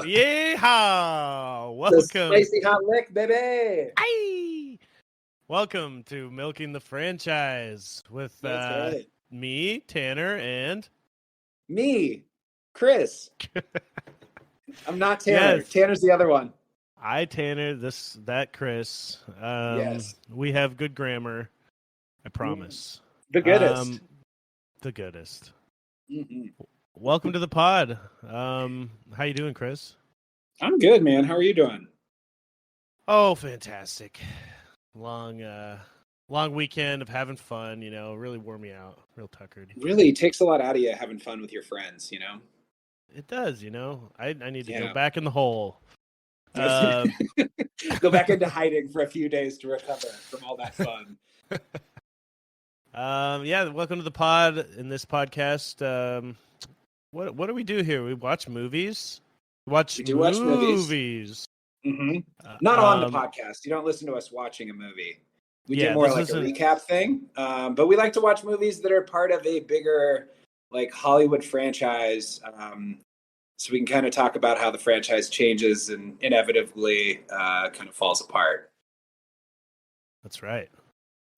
Yeehaw! The Welcome. spicy hot lick, baby. Aye! Welcome to Milking the Franchise with That's right. me, Tanner, and Me, Chris. I'm not Tanner. Yes. Tanner's the other one. I, Tanner, that Chris. Yes. We have good grammar, I promise. The goodest. The goodest. Mm-hmm. Welcome to the pod. How you doing, Chris? I'm good, man. How are you doing? Oh, fantastic. Long weekend of having fun, really wore me out. Real tuckered. Really takes a lot out of you having fun with your friends, It does, I need to Yeah. go back in the hole. Go back into hiding for a few days to recover from all that fun. Welcome to the pod. In this podcast, what do we do here? We watch movies. We do watch movies. Mm-hmm. Not on the podcast. You don't listen to us watching a movie. We do more like a recap thing. But we like to watch movies that are part of a bigger, like, Hollywood franchise. So we can kind of talk about how the franchise changes and inevitably kind of falls apart. That's right.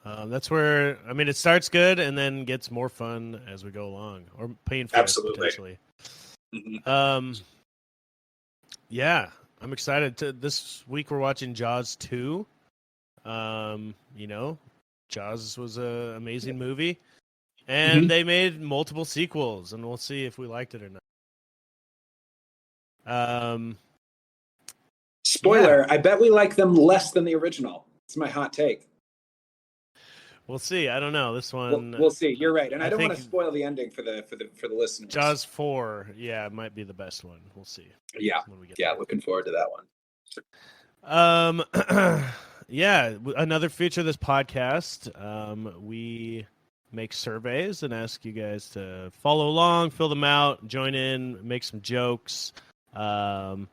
That's where, it starts good and then gets more fun as we go along, or painful. Absolutely. Potentially. Mm-hmm. Yeah, I'm excited. This week we're watching Jaws 2. Jaws was an amazing movie, and they made multiple sequels, and we'll see if we liked it or not. Spoiler, yeah. I bet we like them less than the original. It's my hot take. We'll see. I don't know. This one we'll see. You're right, and I don't want to think spoil the ending for the listeners. Jaws 4, might be the best one. We'll see. Yeah, looking forward to that one. Another feature of this podcast. We make surveys and ask you guys to follow along, fill them out, join in, make some jokes. Reminisce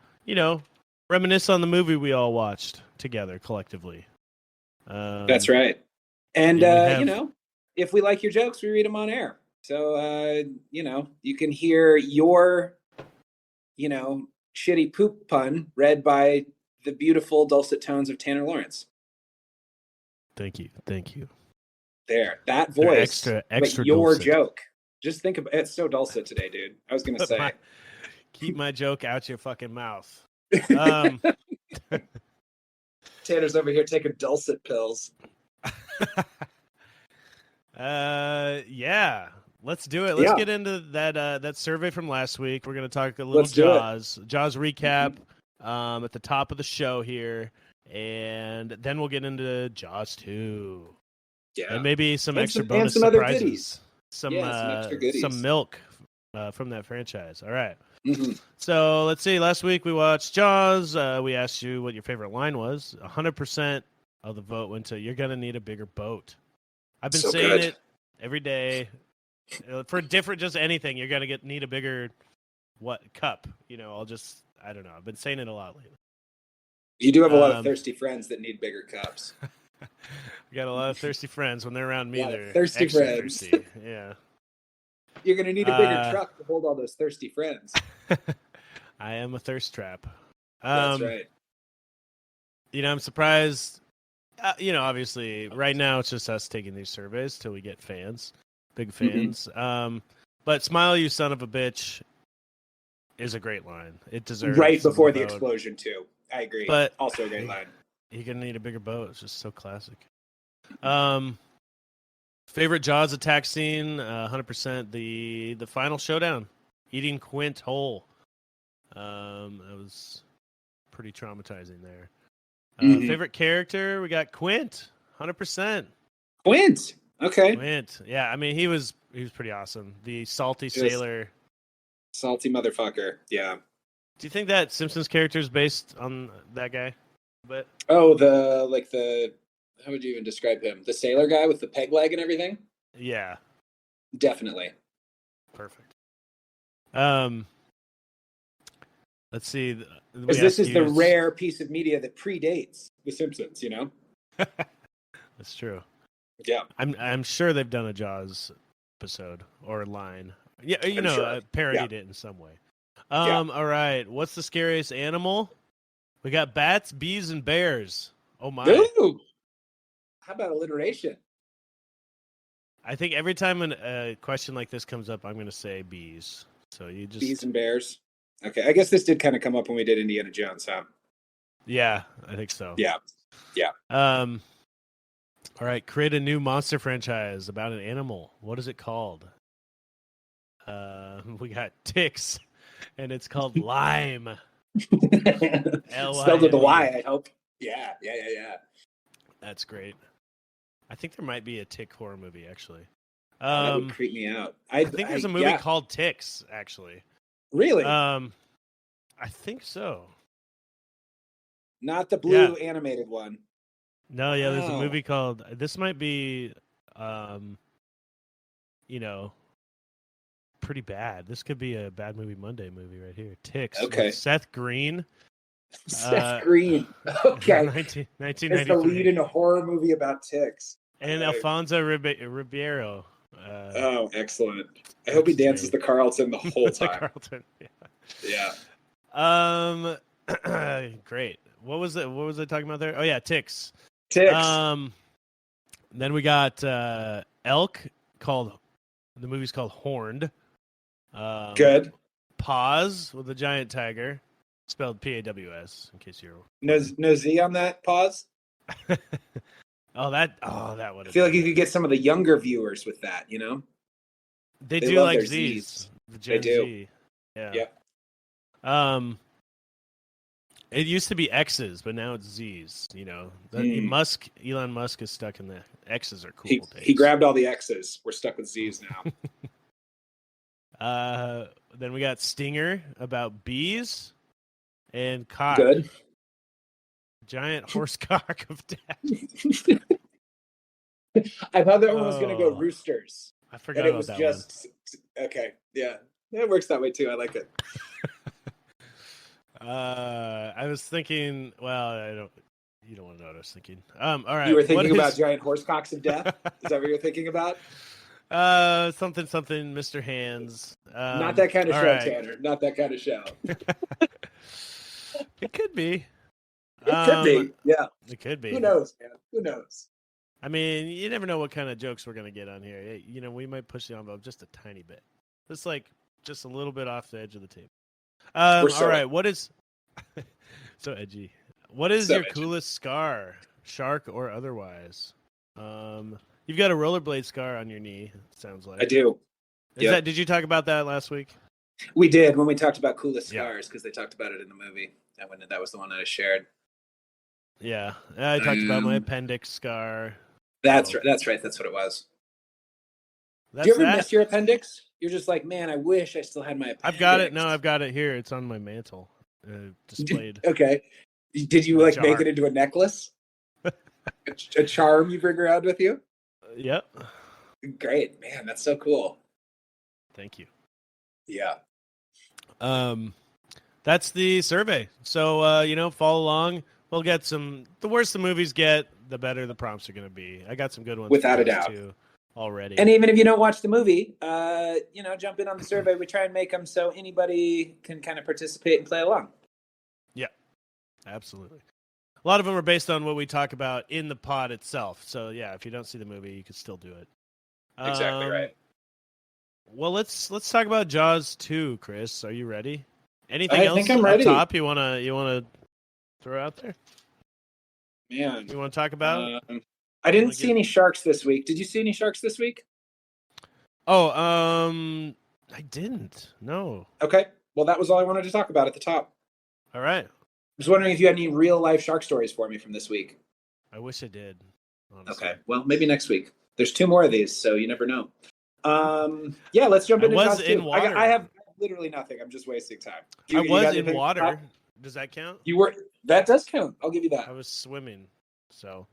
on the movie we all watched together collectively. That's right. And, if we like your jokes, we read them on air. So, you can hear your, shitty poop pun read by the beautiful dulcet tones of Tanner Lawrence. Thank you. There, that voice, extra your dulcet. joke. Just think about it's so dulcet today, dude. I was going to say. Keep my joke out your fucking mouth. Tanner's over here taking dulcet pills. Let's do it. Let's get into that survey from last week. We're going to talk a little Jaws recap at the top of the show here, and then we'll get into Jaws 2. Yeah, and maybe some extra bonus surprises, some extra goodies, some milk from that franchise. All right. Mm-hmm. So let's see. Last week we watched Jaws. We asked you what your favorite line was. 100% of the vote went to "You're gonna need a bigger boat." I've been saying it every day for just anything. You're gonna need a bigger cup. I don't know. I've been saying it a lot lately. You do have a lot of thirsty friends that need bigger cups. We got a lot of thirsty friends. When they're around me, they're thirsty friends. Thirsty. Yeah. You're gonna need a bigger truck to hold all those thirsty friends. I am a thirst trap. That's right. I'm surprised. Obviously, right now it's just us taking these surveys till we get fans, big fans. Mm-hmm. But "Smile, you son of a bitch" is a great line. It deserves right before the explosion too. I agree. But also a great line. You're gonna need a bigger boat. It's just so classic. Favorite Jaws attack scene? 100% the final showdown, eating Quint whole. That was pretty traumatizing there. Favorite character? We got Quint. 100%. Quint. Okay. Quint. Yeah, he was pretty awesome. The salty sailor. Salty motherfucker. Yeah. Do you think that Simpsons character is based on that guy? But how would you even describe him? The sailor guy with the peg leg and everything? Yeah. Definitely. Perfect. Let's see. This is the rare piece of media that predates The Simpsons, you know? That's true. Yeah. I'm sure they've done a Jaws episode or line. Yeah, parodied it in some way. All right. What's the scariest animal? We got bats, bees, and bears. Oh my. Ooh. How about alliteration? I think every time a question like this comes up, I'm going to say bees. So you just bees and bears. Okay, I guess this did kind of come up when we did Indiana Jones, huh? Yeah, I think so. Yeah. All right, create a new monster franchise about an animal. What is it called? We got ticks, and it's called Lime. Spelled with a Y, I hope. Yeah. That's great. I think there might be a tick horror movie, actually. That would creep me out. I think there's a movie called Ticks, actually. Really? I think so. Not the blue animated one. No, there's a movie called. This might be, pretty bad. This could be a Bad Movie Monday movie right here. Ticks. Okay. With Seth Green. Seth Green. Okay. 1993. It's the lead in a horror movie about ticks. And Alfonso Ribeiro. Excellent. I hope he dances the Carlton the whole time. The Carlton, yeah. Great. What was I talking about there? Oh yeah, ticks. Ticks. Then we got Elk. The movie's called Horned. Good. Pause with a giant tiger, spelled P-A-W-S. In case you're no Z on that pause. that would. I feel like you could get some of the younger viewers with that. You know, they do like Z's. The Gen Z. Yeah. It used to be X's, but now it's Z's. You know, Elon Musk is stuck in the X's are cool. He grabbed all the X's. We're stuck with Z's now. Then we got Stinger about bees and cock. Good. Giant horse cock of death. I thought that one was going to go roosters. I forgot about that one. Okay. Yeah. It works that way too. I like it. I was thinking, you don't want to know what I was thinking. All right. You were thinking about giant horse cocks of death? Is that what you're thinking about? Something, Mr. Hands. Not that kind of show, right. Tanner. Not that kind of show. It could be. It could be. Yeah. It could be. Who knows, man? Who knows? I mean, you never know what kind of jokes we're going to get on here. You know, we might push the envelope just a tiny bit. Just a little bit off the edge of the table. All right. What is so edgy? What is your coolest scar, shark or otherwise? You've got a rollerblade scar on your knee. It sounds like I do. Did you talk about that last week? We did when we talked about coolest scars because they talked about it in the movie. That was the one that I shared. Yeah, I talked about my appendix scar. That's right. That's right. That's what it was. Do you ever miss your appendix? You're just like, man, I wish I still had my appendix. I've got it. No, I've got it here. It's on my mantle, displayed. Okay. Did you make it into a necklace? a charm you bring around with you? Yep. Great, man. That's so cool. Thank you. Yeah. That's the survey. So, follow along. We'll get the worse the movies get, the better the prompts are going to be. I got some good ones. Without a doubt. Too already. And even if you don't watch the movie, jump in on the survey. We try and make them so anybody can kind of participate and play along. Yeah, absolutely. A lot of them are based on what we talk about in the pod itself. So, yeah, if you don't see the movie, you can still do it. Exactly right. Well, let's talk about Jaws 2, Chris. Are you ready? Anything else think I'm ready. Up top you wanna throw out there? Man, you want to talk about? I didn't see any sharks this week. Did you see any sharks this week? Oh, I didn't. No. Okay. Well, that was all I wanted to talk about at the top. All right. I was wondering if you had any real life shark stories for me from this week. I wish I did. Honestly. Okay. Well, maybe next week. There's 2 more of these, so you never know. Yeah, let's jump into Jaws 2. I have literally nothing. I'm just wasting time. I was in water. Does that count? You were. That does count. I'll give you that. I was swimming. So,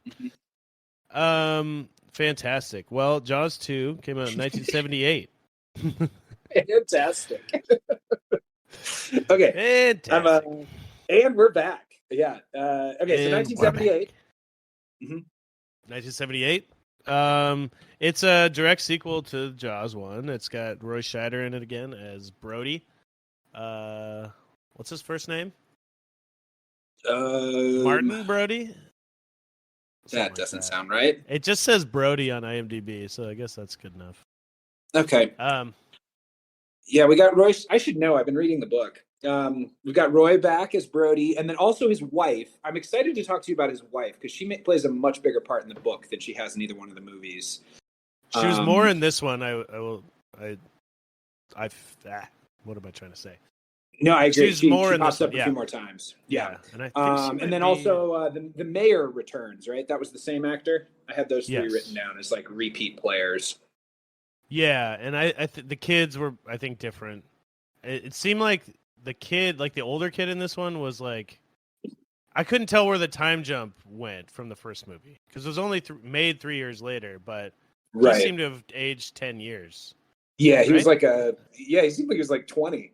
fantastic. Well, Jaws 2 came out in 1978. Fantastic. Okay. Fantastic. And we're back. Yeah. Okay. So 1978. 1978. It's a direct sequel to Jaws 1. It's got Roy Scheider in it again as Brody. What's his first name? Martin Brody? That doesn't sound right. It just says Brody on IMDb, so I guess that's good enough. Okay. Yeah, we got Roy. I should know. I've been reading the book. We've got Roy back as Brody, and then also his wife. I'm excited to talk to you about his wife because she plays a much bigger part in the book than she has in either one of the movies. She was more in this one. What am I trying to say? No, I agree. She more in pops this up a few more times. Yeah. And I think and then also the mayor returns, right? That was the same actor. I had those three written down as like repeat players. Yeah, and the kids were, I think, different. It seemed like the kid, like the older kid in this one, was like, I couldn't tell where the time jump went from the first movie because it was only made 3 years later, but he seemed to have aged 10 years. Yeah, he was like he seemed like he was like 20.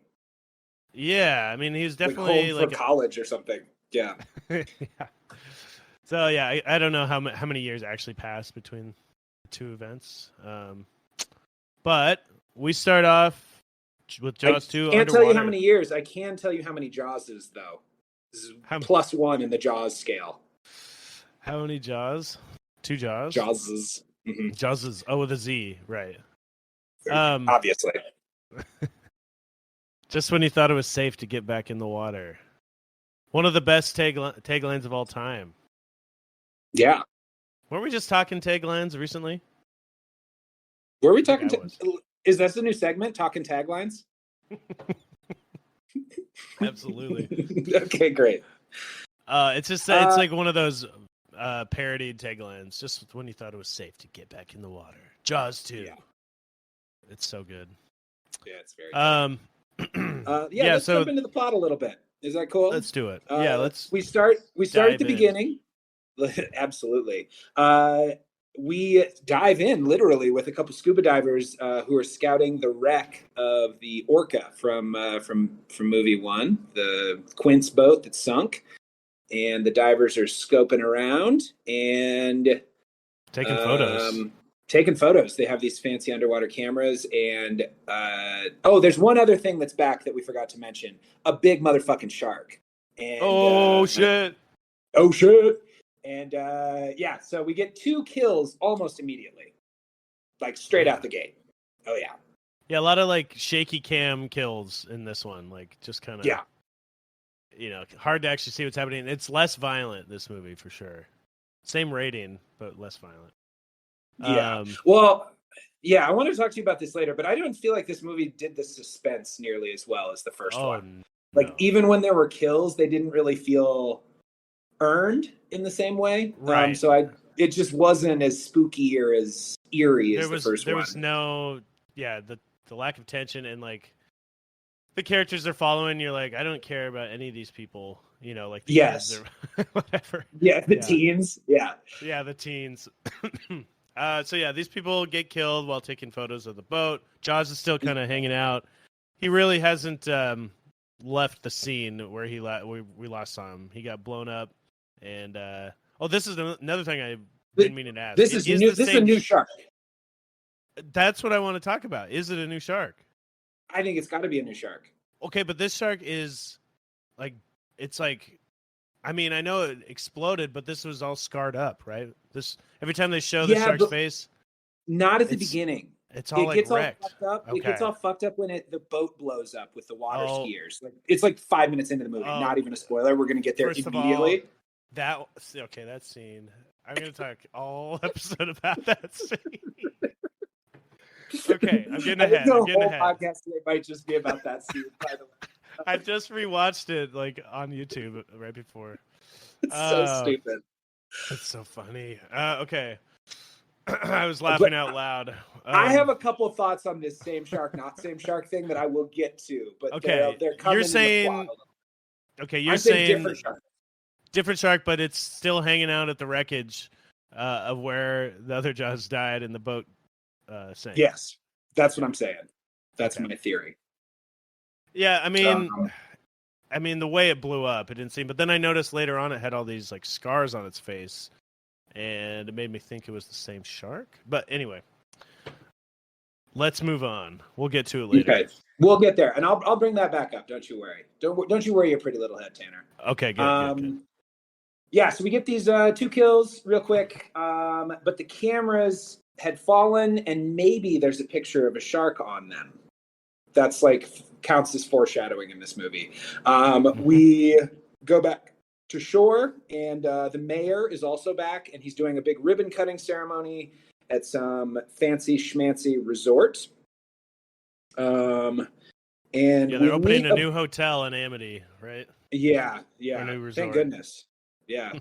Yeah, I mean, he was definitely like home for college or something. Yeah. Yeah. So yeah, I don't know how many years actually passed between the two events. But we start off with Jaws 2. I can't tell you how many years. I can tell you how many Jawses, though. This is +1 in the Jaws scale. How many Jaws? 2 Jaws? Jawses. Mm-hmm. Jawses. Oh, with a Z, right. Obviously. Just when you thought it was safe to get back in the water. One of the best taglines of all time. Yeah. Weren't we just talking taglines recently? Were we talking? Is that the new segment? Talking taglines? Absolutely. Okay, great. It's just it's like one of those parodied taglines. Just when you thought it was safe to get back in the water. Jaws 2. Yeah. It's so good. Yeah, it's very good. Let's jump into the plot a little bit. Is that cool? Let's do it. We start at the beginning. Absolutely. We dive in literally with a couple scuba divers who are scouting the wreck of the Orca from movie 1, the Quint's boat that sunk, and the divers are scoping around and taking photos. They have these fancy underwater cameras, and there's one other thing that's back that we forgot to mention: a big motherfucking shark. And, shit! Oh shit! And so we get 2 kills almost immediately, like straight out the gate. Oh yeah. Yeah, a lot of like shaky cam kills in this one, like just kind of hard to actually see what's happening. It's less violent, this movie, for sure. Same rating, but less violent. Yeah. I want to talk to you about this later, but I don't feel like this movie did the suspense nearly as well as the first one. Like, even when there were kills, they didn't really feel earned in the same way. Right. It just wasn't as spooky or as eerie as the first one. There was no, the lack of tension, and like the characters they're following, you're like, I don't care about any of these people, like the kids or whatever. Yeah, the teens. Yeah. Yeah, the teens. These people get killed while taking photos of the boat. Jaws is still kind of hanging out. He really hasn't left the scene where we last saw him. He got blown up, and this is another thing I didn't mean to ask. This is a new shark. That's what I want to talk about. Is it a new shark? I think it's got to be a new shark. Okay, but this shark is like, it's like, I mean, I know it exploded, but this was all scarred up, right? This every time they show the shark's face, not at the beginning. It's all like wrecked. All fucked up. Okay. It gets all fucked up when the boat blows up with the water skiers. Like, it's like 5 minutes into the movie. Not even a spoiler. We're gonna get there immediately. That scene. I'm gonna talk all episode about that scene. Okay, I'm getting ahead. The whole podcast today might just be about that scene. By the way, I just rewatched it like on YouTube right before. It's so stupid. It's so funny. Okay. I was laughing out loud. I have a couple of thoughts on this same shark, not same shark thing that I will get to, but okay, they're coming you're saying, in the plot. Okay, you're saying different shark, but it's still hanging out at the wreckage of where the other Jaws died in the boat sank. Yes, that's what I'm saying. That's my theory. Yeah, I mean, the way it blew up, it didn't seem. But then I noticed later on it had all these like scars on its face, and it made me think it was the same shark. But anyway, let's move on. We'll get to it later. Okay, we'll get there, and I'll bring that back up. Don't you worry. Don't you worry your pretty little head, Tanner. Okay, good. Yeah, so we get these 2 kills real quick, but the cameras had fallen, and maybe there's a picture of a shark on them. That's like counts as foreshadowing in this movie. We go back to shore, and the mayor is also back, and he's doing a big ribbon cutting ceremony at some fancy schmancy resort. And they're opening a new hotel in Amity, right? Yeah. Thank goodness. Yeah.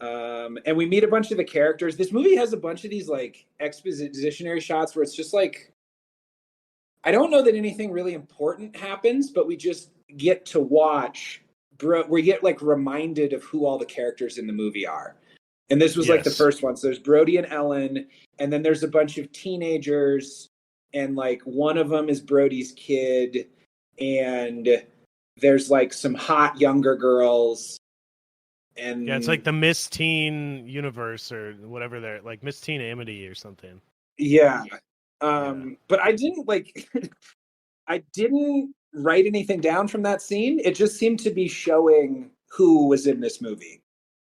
And we meet a bunch of the characters. This movie has a bunch of these like expositionary shots where it's just like, I don't know that anything really important happens, but we just get to watch. We get like reminded of who all the characters in the movie are. And this was like the first one. So there's Brody and Ellen, and then there's a bunch of teenagers, and like one of them is Brody's kid, and there's like some hot younger girls. And yeah, it's like the Miss Teen universe or whatever they're like, Miss Teen Amity or something. Yeah. But I didn't I didn't write anything down from that scene. It just seemed to be showing who was in this movie.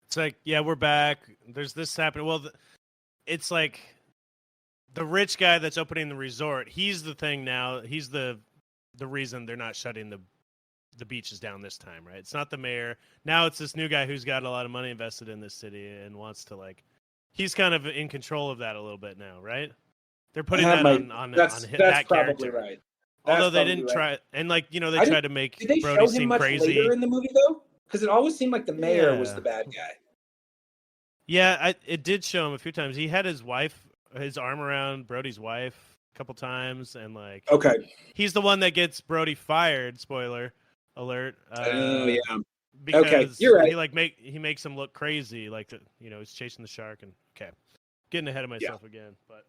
It's like, yeah, we're back. There's this happening. Well, it's like the rich guy that's opening the resort. He's the thing now. He's the reason they're not shutting the beaches down this time, right? It's not the mayor. Now it's this new guy who's got a lot of money invested in this city and wants to he's kind of in control of that a little bit now, right? They're putting that on that's that probably character. Right. Although they didn't try, and they tried to make did they Brody show him seem much crazy later in the movie though, because it always seemed like the mayor was the bad guy. Yeah, it did show him a few times. He had his arm around Brody's wife a couple times, and okay, he's the one that gets Brody fired. Spoiler alert. Yeah. Because okay, you're right. He makes him look crazy, he's chasing the shark, and getting ahead of myself again, but.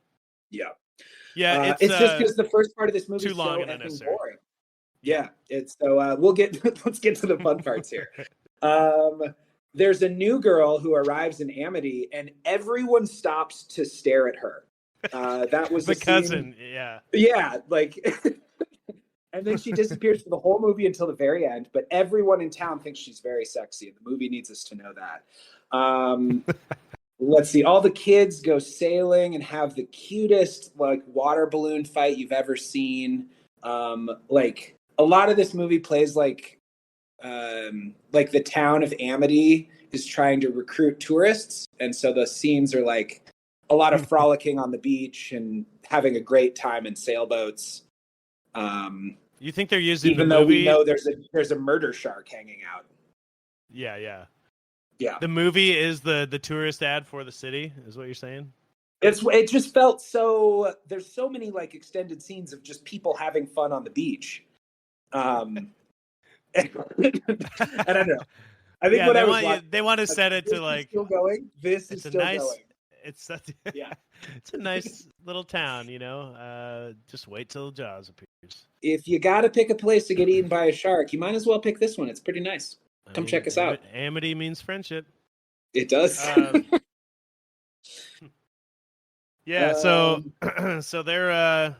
Yeah, it's just because the first part of this movie too is long so and unnecessary. Boring. Yeah, it's so let's get to the fun parts here. There's a new girl who arrives in Amity, and everyone stops to stare at her. That was the cousin, yeah, and then she disappears for the whole movie until the very end. But everyone in town thinks she's very sexy, and the movie needs us to know that. Let's see. All the kids go sailing and have the cutest water balloon fight you've ever seen. A lot of this movie plays like the town of Amity is trying to recruit tourists, and so the scenes are like a lot of frolicking on the beach and having a great time in sailboats. You think they're using even the though movie... we know there's a murder shark hanging out. Yeah. Yeah. The movie is the tourist ad for the city, is what you're saying? It just felt so. There's so many extended scenes of just people having fun on the beach. And I don't know. I think they want to set it to still going. This is still going. It's a nice little town, just wait till Jaws appears. If you got to pick a place to get eaten by a shark, you might as well pick this one. It's pretty nice. Come check us out. Amity means friendship. It does. So they're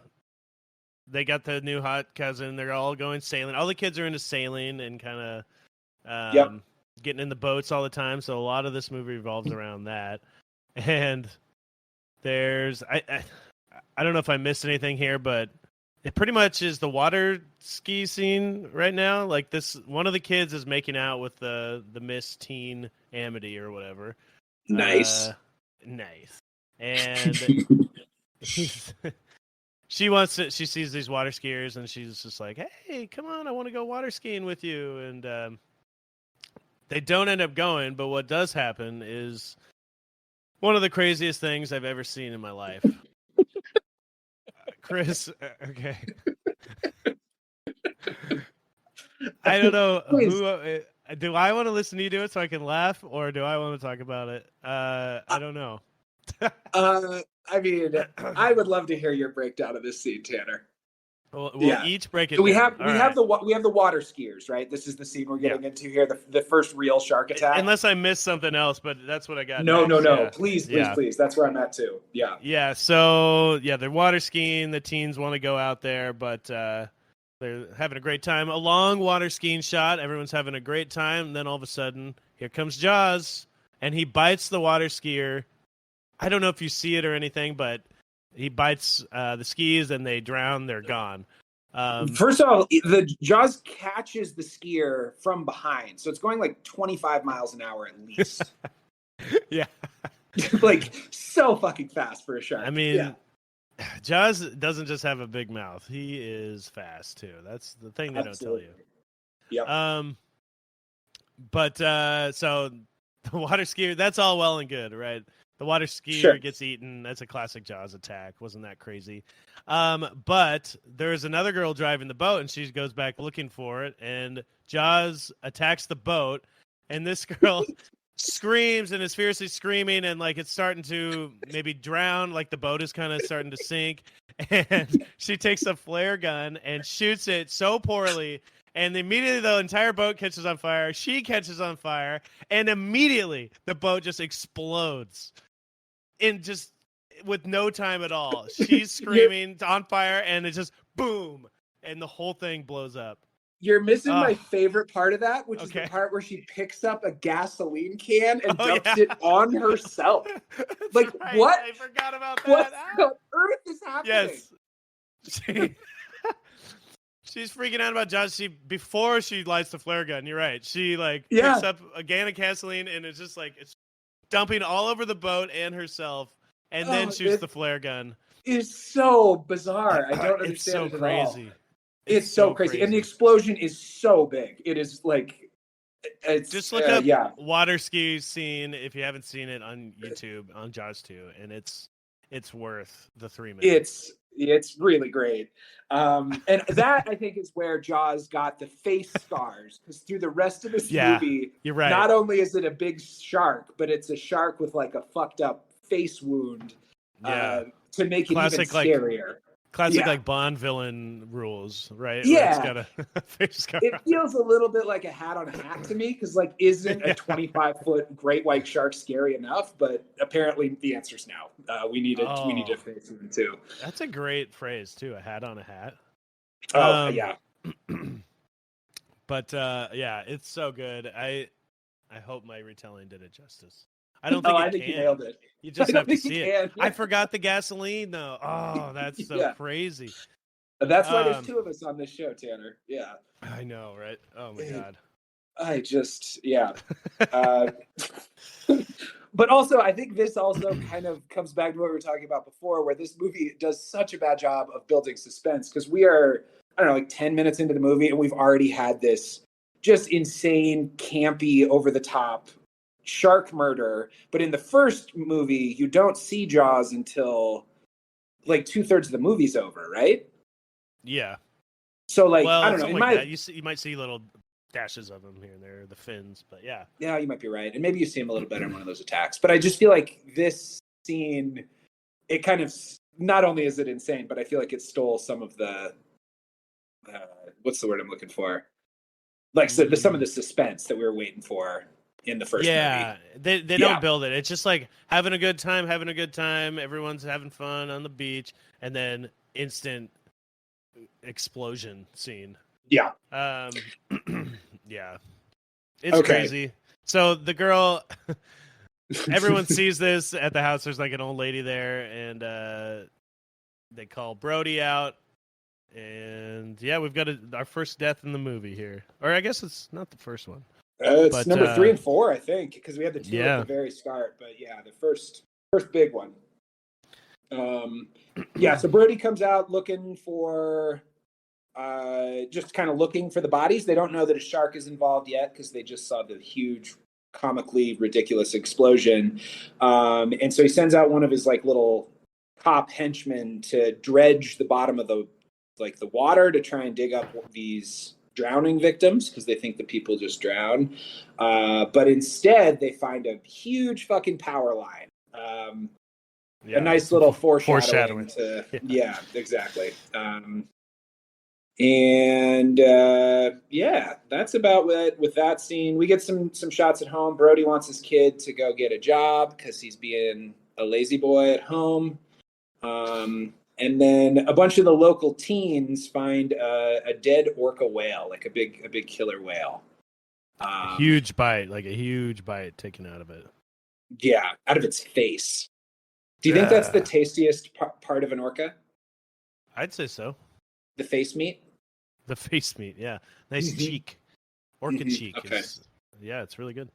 they got the new hot cousin. They're all going sailing. All the kids are into sailing and kind of getting in the boats all the time. So a lot of this movie revolves around that. And there's I don't know if I missed anything here, but it pretty much is the water ski scene right now. One of the kids is making out with the Miss Teen Amity or whatever. Nice. And she sees these water skiers, and she's just like, hey, come on, I want to go water skiing with you. And they don't end up going, but what does happen is one of the craziest things I've ever seen in my life. Chris, okay. I don't know who. Do I want to listen to you do it so I can laugh, or do I want to talk about it? I don't know. I mean, I would love to hear your breakdown of this scene, Tanner. We'll each break it. We have the water skiers, right? This is the scene we're getting into here. The first real shark attack. Unless I missed something else, but that's what I got. No. Yeah. Please. That's where I'm at too. Yeah. Yeah. So they're water skiing. The teens want to go out there, but they're having a great time. A long water skiing shot. Everyone's having a great time. And then all of a sudden, here comes Jaws, and he bites the water skier. I don't know if you see it or anything, but he bites the skis and they drown. They're gone. First of all, the Jaws catches the skier from behind. So it's going like 25 miles an hour at least. Yeah. Like so fucking fast for a shark. I mean, Jaws doesn't just have a big mouth. He is fast too. That's the thing they don't tell you. Yeah. But so the water skier, that's all well and good, right? The water skier gets eaten. That's a classic Jaws attack. Wasn't that crazy? But there's another girl driving the boat, and she goes back looking for it, and Jaws attacks the boat, and this girl screams and is fiercely screaming, and like it's starting to maybe drown, like the boat is kind of starting to sink, and she takes a flare gun and shoots it so poorly. And immediately the entire boat catches on fire. She catches on fire. And immediately the boat just explodes. Just with no time at all. She's screaming on fire and it just boom. And the whole thing blows up. You're missing my favorite part of that, which is the part where she picks up a gasoline can and dumps it on herself. Like, right. What? I forgot about that. What on earth is happening? Yes. She's freaking out about Jaws. Before she lights the flare gun, you're right. She picks up a can of gasoline and it's just like it's dumping all over the boat and herself, and then shoots the flare gun. It's so bizarre. I don't understand. It's so it crazy. All. It's so crazy, and the explosion is so big. It is like it's just look up water ski scene if you haven't seen it on YouTube on Jaws 2, and it's worth the 3 minutes. It's really great. And that, I think, is where Jaws got the face scars. Because through the rest of this movie, you're right. Not only is it a big shark, but it's a shark with like a fucked up face wound to make it even scarier. Classic Bond villain rules, right? Yeah. It's got a face scar. It feels a little bit like a hat on a hat to me, because isn't a 25-foot great white shark scary enough? But apparently the answer's no. We need a face one too. That's a great phrase too, a hat on a hat. Oh yeah. But it's so good. I hope my retelling did it justice. I don't think I think you nailed it. You just have to see it. I forgot the gasoline though. Oh, that's so crazy. That's why there's two of us on this show, Tanner. Yeah. I know, right? Oh my God. I just but also I think this also kind of comes back to what we were talking about before, where this movie does such a bad job of building suspense, because we are, I don't know, like 10 minutes into the movie and we've already had this just insane, campy, over the top shark murder. But in the first movie, you don't see Jaws until like 2/3 of the movie's over, right? Yeah. So I don't know. That. You might see little dashes of them here and there, the fins, but yeah. Yeah, you might be right. And maybe you see him a little better in one of those attacks. But I just feel like this scene, it kind of, not only is it insane, but I feel like it stole some of the, what's the word I'm looking for? Some of the suspense that we were waiting for in the first movie. They don't build it. It's just like having a good time. Everyone's having fun on the beach, and then instant explosion scene. Yeah. Yeah. It's crazy. So the girl, everyone sees this at the house. There's like an old lady there, and they call Brody out. And we've got our first death in the movie here. Or I guess it's not the first one. It's number 3 and 4, I think, because we had the two at the very start. But the first big one. So Brody comes out looking for, just kind of looking for the bodies. They don't know that a shark is involved yet, because they just saw the huge comically ridiculous explosion. And so he sends out one of his like little cop henchmen to dredge the bottom of the water to try and dig up these drowning victims because they think the people just drown. But instead they find a huge fucking power line. A nice little foreshadowing. Yeah, exactly. And that's about it with that scene. We get some shots at home. Brody wants his kid to go get a job because he's being a lazy boy at home. And then a bunch of the local teens find a dead orca whale, like a big killer whale. A huge bite taken out of it. Yeah, out of its face. Do you think that's the tastiest part of an orca? I'd say so. The face meat? The face meat, yeah. Nice cheek. Orca cheek. Okay. It's really good.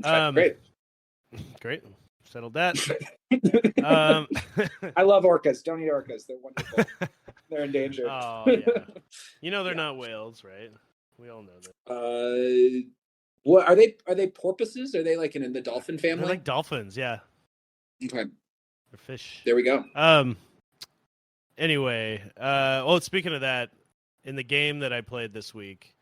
Great. Great. Settled that. I love orcas. Don't eat orcas. They're wonderful. They're endangered. Oh, yeah. They're not whales, right? We all know that. What are they? Are they porpoises? Are they like in the dolphin family? They're like dolphins, yeah. Okay. They're fish. There we go. Anyway, speaking of that, in the game that I played this week,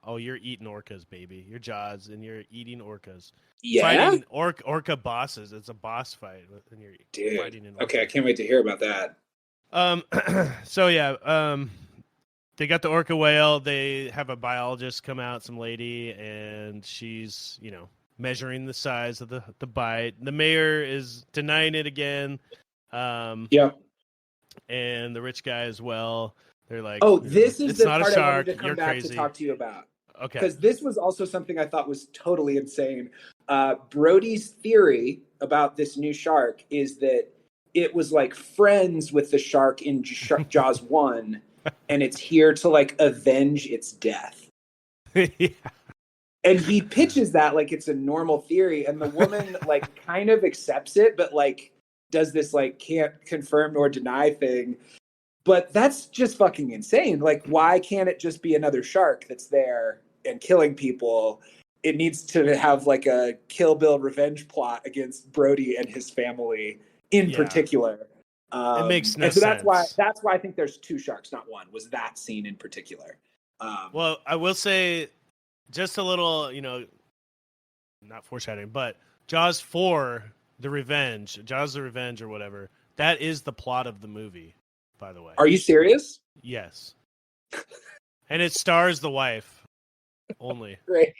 you're eating orcas, baby. You're Jaws, and you're eating orcas. Yeah. Fighting orca bosses. It's a boss fight, and you're fighting an orca. Okay, I can't wait to hear about that. They got the orca whale. They have a biologist come out, some lady, and she's, measuring the size of the bite. The mayor is denying it again. Yep. And the rich guy as well. They're like, this is it's the not part a shark. I wanted to come You're back crazy. to talk to you about. Okay. Because this was also something I thought was totally insane. Brody's theory about this new shark is that it was like friends with the shark in Jaws 1, and it's here to like avenge its death. Yeah. And he pitches that like it's a normal theory, and the woman like kind of accepts it, but like does this like can't confirm nor deny thing. But that's just fucking insane. Like, why can't it just be another shark that's there and killing people? It needs to have like a Kill Bill revenge plot against Brody and his family in particular. It makes no sense. That's why I think there's two sharks, not one. Was that scene in particular? Well, I will say, just a little, not foreshadowing, but Jaws 4, Jaws the Revenge or whatever, that is the plot of the movie, by the way. Are you serious? Yes. And it stars the wife only. Great.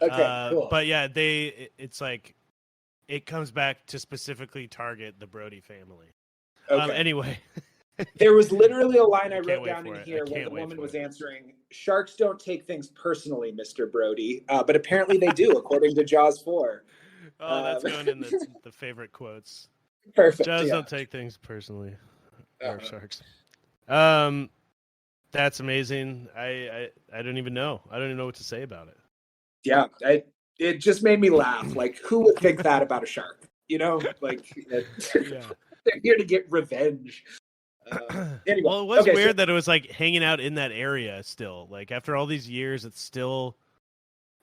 Okay, cool. But yeah, it's like, it comes back to specifically target the Brody family. Okay. Anyway. There was literally a line I wrote down in here where the woman was answering, "Sharks don't take things personally, Mr. Brody." But apparently they do, according to Jaws 4. Oh, that's going in the favorite quotes. Perfect. Jaws don't take things personally. Or sharks. That's amazing. I don't even know. I don't even know what to say about it. Yeah, it just made me laugh. Like, who would think that about a shark? Like, they're here to get revenge. Anyway, well, it was weird that it was like hanging out in that area still. Like after all these years, it's still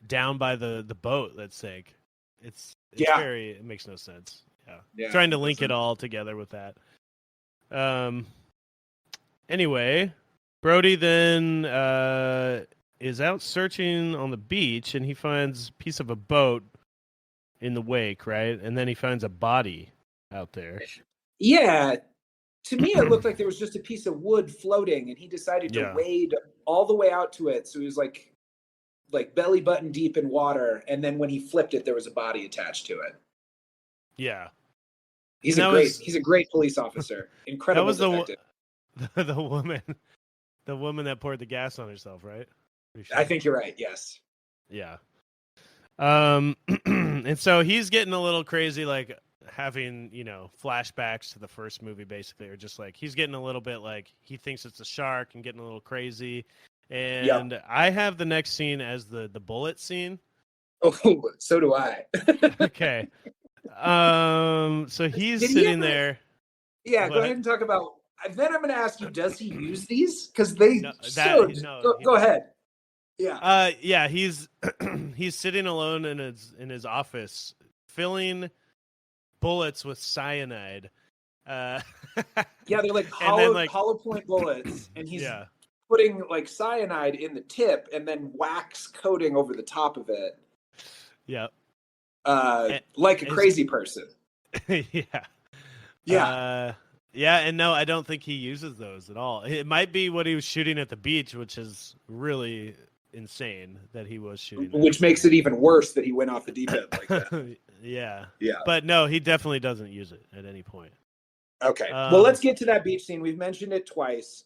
down by the boat that sank. It's it makes no sense. Yeah. Trying to link it all together with that. Anyway, Brody then is out searching on the beach, and he finds a piece of a boat in the wake, right? And then he finds a body out there. Yeah. To me, it looked like there was just a piece of wood floating, and he decided to wade all the way out to it. So he was like belly button deep in water, and then when he flipped it, there was a body attached to it. Yeah, he's a great police officer. Incredible. That was the woman that poured the gas on herself, right? Sure. I think you're right. Yes. Yeah. And so he's getting a little crazy, like having, flashbacks to the first movie, basically, or just like he's getting a little bit like he thinks it's a shark and getting a little crazy. And I have the next scene as the bullet scene. Oh, so do I. Okay. So he's sitting there. Yeah, go ahead and talk about. Then I'm going to ask you: does he use these? Because they. Go ahead. Yeah, he's he's sitting alone in his office, filling bullets with cyanide. Yeah, they're like hollow point bullets, and he's putting like cyanide in the tip and then wax coating over the top of it. Yeah. Like a crazy person. Yeah. Yeah, and no, I don't think he uses those at all. It might be what he was shooting at the beach, which is really insane that he was shooting. Which makes it even worse that he went off the deep end like that. Yeah. Yeah. But no, he definitely doesn't use it at any point. Okay. Well, let's get to that beach scene. We've mentioned it twice.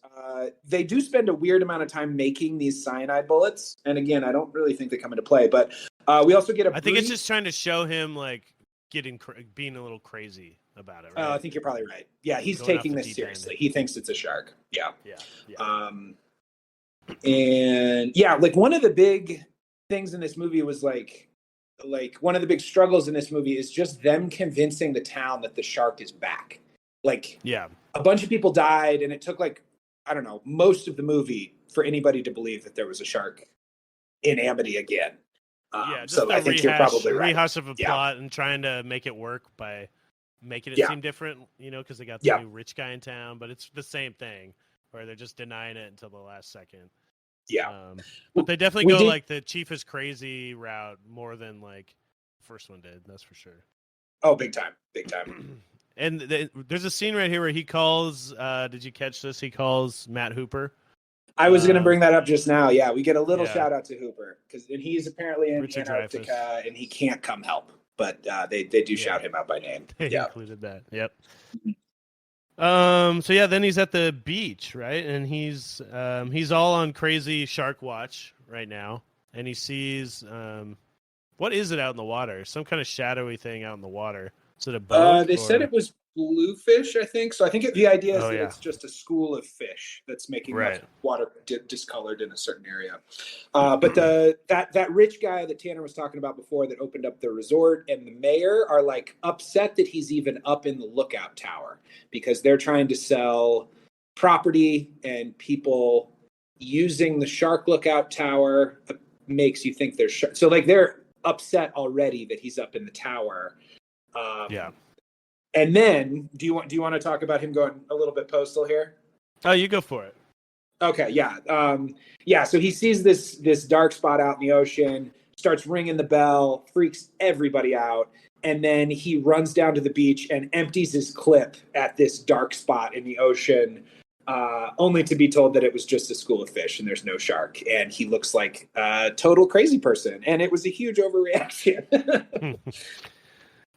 They do spend a weird amount of time making these cyanide bullets. And again, I don't really think they come into play, but we also get I think it's just trying to show him like being a little crazy about it, right? I think you're probably right. Yeah, he's taking this seriously. He thinks it's a shark. Yeah. And yeah, like one of the big things in this movie was like one of the big struggles in this movie is just them convincing the town that the shark is back. Like, a bunch of people died, and it took like, I don't know, most of the movie for anybody to believe that there was a shark in Amity again. Just so I think you're probably right. Rehash of a plot and trying to make it work by making it seem different, because they got the new rich guy in town, but it's the same thing where they're just denying it until the last second. But they definitely go like the chief is crazy route more than like the first one did. That's for sure. Oh, big time. And there's a scene right here where he calls, did you catch this? He calls Matt Hooper. I was going to bring that up just now. Yeah, we get a little shout out to Hooper and he's apparently in Antarctica and he can't come help, but they do shout him out by name. They included that. Yep. So then he's at the beach, right? And he's all on crazy shark watch right now, and he sees what is it out in the water? Some kind of shadowy thing out in the water. Is it a boat? They said it was bluefish, I think. So I think the idea is that it's just a school of fish that's making water discolored in a certain area. But that rich guy that Tanner was talking about before that opened up the resort and the mayor are like upset that he's even up in the lookout tower because they're trying to sell property, and people using the shark lookout tower makes you think there's so like they're upset already that he's up in the tower. And then, do you want to talk about him going a little bit postal here? Oh, you go for it. Okay, yeah. So he sees this dark spot out in the ocean, starts ringing the bell, freaks everybody out, and then he runs down to the beach and empties his clip at this dark spot in the ocean, only to be told that it was just a school of fish and there's no shark. And he looks like a total crazy person, and it was a huge overreaction.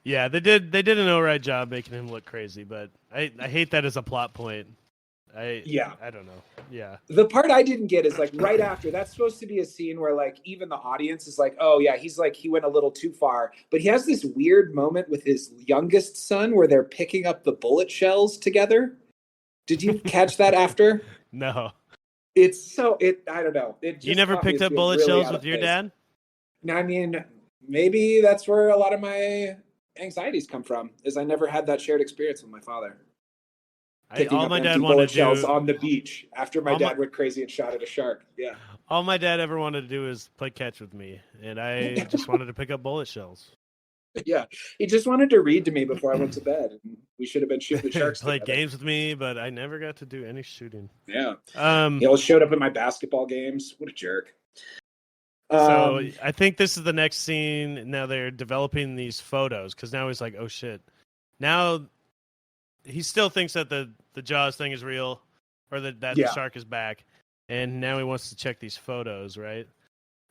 Yeah, they did an alright job making him look crazy, but I hate that as a plot point. I don't know. Yeah. The part I didn't get is like right after that's supposed to be a scene where like even the audience is like, oh yeah, he's like he went a little too far. But he has this weird moment with his youngest son where they're picking up the bullet shells together. Did you catch that after? No. I don't know. You never picked up bullet shells with your dad? I mean, maybe that's where a lot of my anxieties come from, is I never had that shared experience with my father. All my dad wanted to do on the beach after my dad went crazy and shot at a shark. Yeah. All my dad ever wanted to do is play catch with me, and I just wanted to pick up bullet shells. Yeah, he just wanted to read to me before I went to bed. And we should have been shooting the sharks. Play games with me, but I never got to do any shooting. Yeah. He always showed up at my basketball games. What a jerk. So I think this is the next scene. Now they're developing these photos because now he's like, oh shit. Now he still thinks that the Jaws thing is real, or that the shark is back, and now he wants to check these photos, right?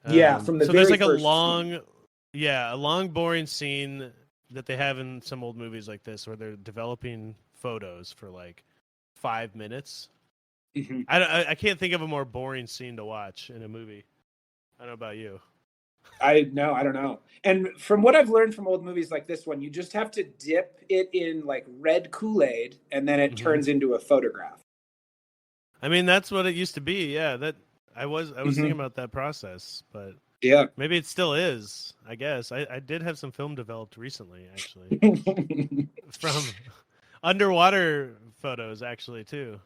From the there's like a long boring scene that they have in some old movies like this where they're developing photos for like 5 minutes. Mm-hmm. I can't think of a more boring scene to watch in a movie. I don't know about you. I don't know. And from what I've learned from old movies like this one, you just have to dip it in like red Kool-Aid and then it turns into a photograph. I mean, that's what it used to be. Yeah, that I was thinking about that process, but yeah, maybe it still is. I guess I did have some film developed recently, actually, from underwater photos, actually too.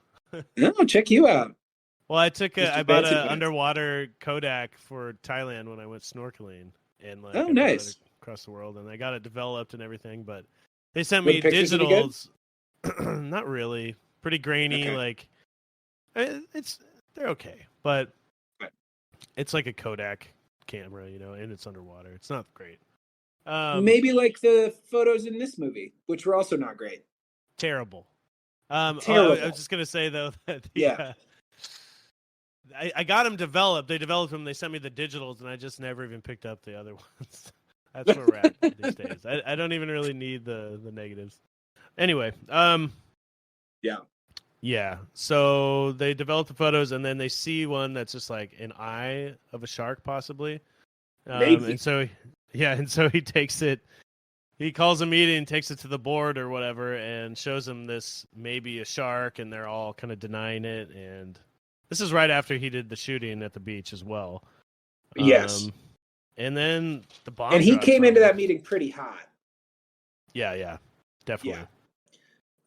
Oh, check you out. Well, I bought an underwater Kodak for Thailand when I went snorkeling, and like nice, across the world, and I got it developed and everything. But they sent me digitals. Not really. Pretty grainy. Okay. Like they're okay, but it's like a Kodak camera, and it's underwater. It's not great. Maybe like the photos in this movie, which were also not great. Terrible. Terrible. I was just gonna say though that I got them developed. They developed them. They sent me the digitals, and I just never even picked up the other ones. That's where we're at these days. I don't even really need the negatives. Anyway, yeah. So they develop the photos, and then they see one that's just like an eye of a shark, possibly. Maybe. And so he takes it. He calls a meeting, takes it to the board or whatever, and shows them this maybe a shark, and they're all kind of denying it. And this is right after he did the shooting at the beach as well. Yes. And then the bomb. And he came into that meeting pretty hot. Yeah, definitely.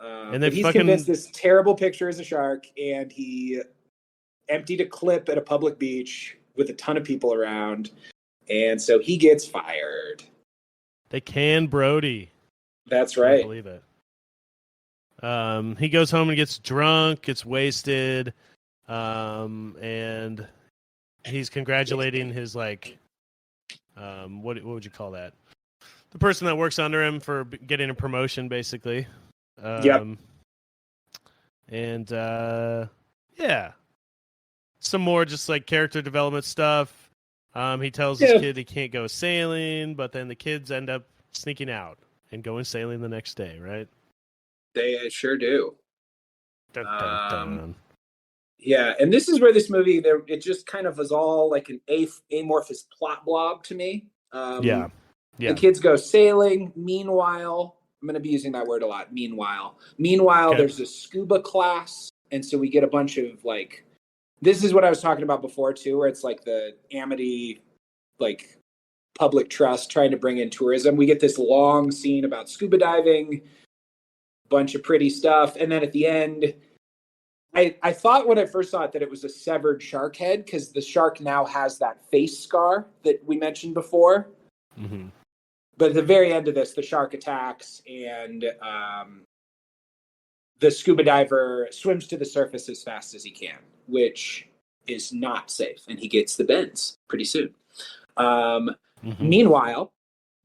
Yeah. And then he's convinced this terrible picture is a shark, and he emptied a clip at a public beach with a ton of people around, and so he gets fired. They can Brody. That's right. I believe it. He goes home and gets drunk, gets wasted, and he's congratulating his what would you call that? The person that works under him for getting a promotion, basically. Yep. And some more just like character development stuff. He tells his kid he can't go sailing, but then the kids end up sneaking out and going sailing the next day, right? They sure do. Dun, dun, dun. Yeah, and this is where this movie, it just kind of was all like an amorphous plot blob to me. Yeah. The kids go sailing. Meanwhile, I'm going to be using that word a lot. Meanwhile, there's a scuba class, and so we get a bunch of like. This is what I was talking about before too, where it's like the Amity, like public trust trying to bring in tourism. We get this long scene about scuba diving, bunch of pretty stuff, and then at the end, I thought when I first saw it that it was a severed shark head because the shark now has that face scar that we mentioned before. Mm-hmm. But at the very end of this, the shark attacks and the scuba diver swims to the surface as fast as he can, which is not safe. And he gets the bends pretty soon. Meanwhile,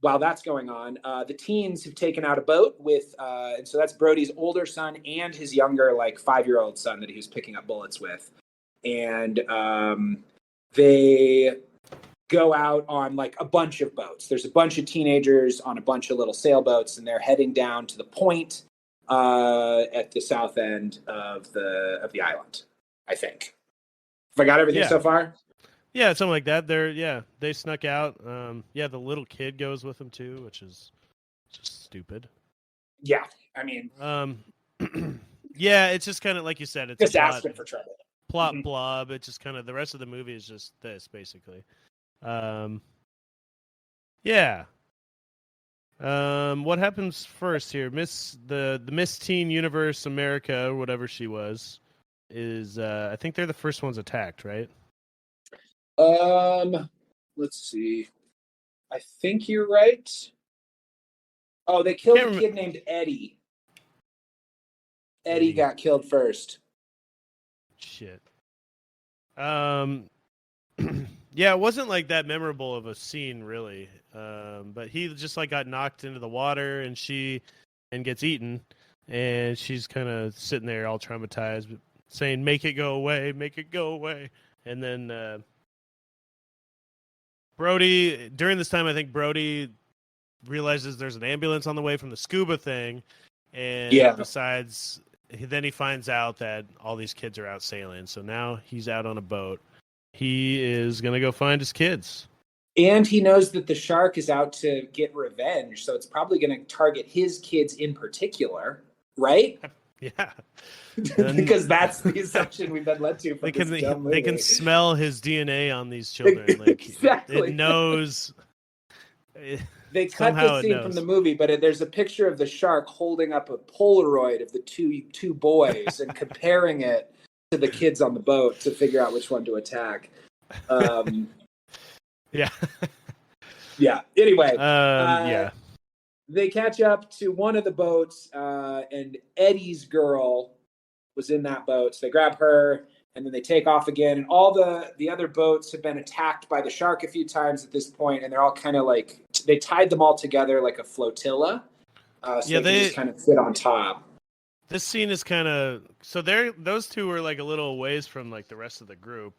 while that's going on, the teens have taken out a boat with, and so that's Brody's older son and his younger, 5-year-old son that he was picking up bullets with. And they go out on a bunch of boats. There's a bunch of teenagers on a bunch of little sailboats, and they're heading down to the point at the south end of the island, I think. Have I got everything so far? Yeah, something like that. They snuck out. The little kid goes with them too, which is just stupid. Yeah, I mean, it's just kind of like you said. It's just asking for trouble. Plot blob. It's just kind of the rest of the movie is just this basically. What happens first here? The Miss Teen Universe America, or whatever she was, is I think they're the first ones attacked, right? Let's see. I think you're right. Oh, they killed a kid named Eddie. Eddie got killed first. Shit. Yeah, it wasn't that memorable of a scene, really. But he just got knocked into the water, and gets eaten, and she's kind of sitting there all traumatized, saying, "Make it go away, make it go away." And then Brody, during this time, I think Brody realizes there's an ambulance on the way from the scuba thing, and besides, then he finds out that all these kids are out sailing. So now he's out on a boat. He is going to go find his kids. And he knows that the shark is out to get revenge, so it's probably going to target his kids in particular, right? Yeah. Because that's the assumption we've been led to from this dumb movie. They can smell his DNA on these children. Exactly. It knows. They cut the scene from the movie, but there's a picture of the shark holding up a Polaroid of the two boys and comparing it to the kids on the boat to figure out which one to attack. Yeah. Yeah. Anyway. Yeah. They catch up to one of the boats, and Eddie's girl was in that boat. So they grab her, and then they take off again. And all the other boats have been attacked by the shark a few times at this point, and they're all kind of like, they tied them all together like a flotilla. So they just kind of sit on top. This scene is kind of, so those two were like a little ways from like the rest of the group.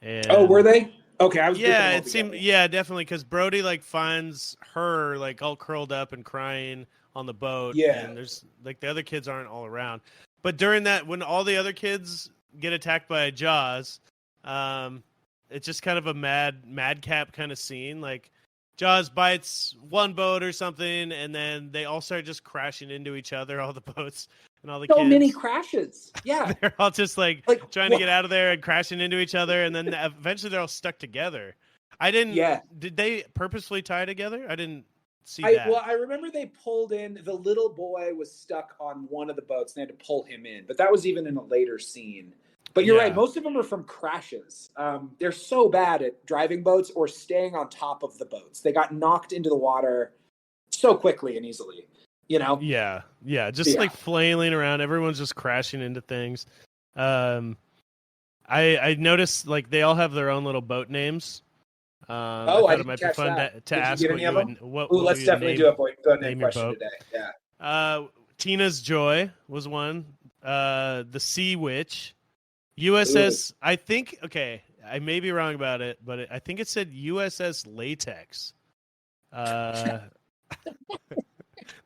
And were they? Okay, I was. Yeah, it seemed. Yeah, definitely, because Brody like finds her like all curled up and crying on the boat. Yeah, and there's like the other kids aren't all around. But during that, when all the other kids get attacked by Jaws, it's just kind of a madcap kind of scene. Like Jaws bites one boat or something, and then they all start just crashing into each other, all the boats. And all the so kids. Many crashes. Yeah. They're all just like trying to get out of there and crashing into each other. And then eventually they're all stuck together. Did they purposefully tie together? I didn't see that. Well, I remember they pulled in, the little boy was stuck on one of the boats and they had to pull him in, but that was even in a later scene. But you're right. Most of them are from crashes. They're so bad at driving boats or staying on top of the boats. They got knocked into the water so quickly and easily. Yeah, just like flailing around. Everyone's just crashing into things. I noticed like they all have their own little boat names. I thought it might be fun to ask what you would. Let's definitely do a boat name question today. Yeah. Tina's Joy was one. The Sea Witch, USS. Ooh. I think. Okay, I may be wrong about it, but I think it said USS Latex.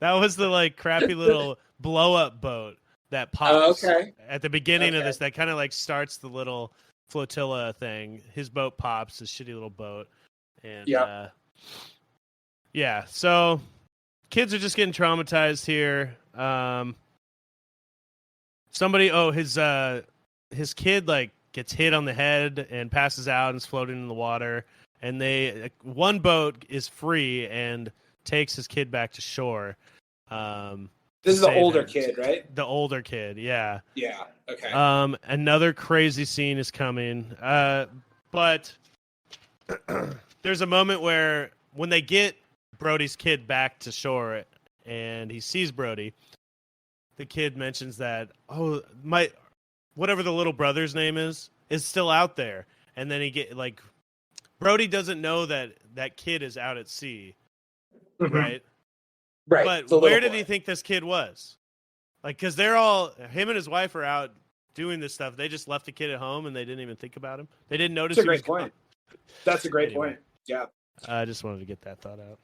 That was the like crappy little blow up boat that pops at the beginning of this. That kind of like starts the little flotilla thing. His boat pops, his shitty little boat, and So kids are just getting traumatized here. His kid like gets hit on the head and passes out and is floating in the water. And one boat is free and takes his kid back to shore. This is the older kid, right? The older kid, yeah. Yeah, okay. Another crazy scene is coming. But there's a moment where when they get Brody's kid back to shore and he sees Brody, the kid mentions that, whatever the little brother's name is still out there. And then Brody doesn't know that kid is out at sea, right? Right. But where did he think this kid was? Like, because him and his wife are out doing this stuff. They just left the kid at home and they didn't even think about him. They didn't notice. That's a great point. That's a great point. Yeah. I just wanted to get that thought out.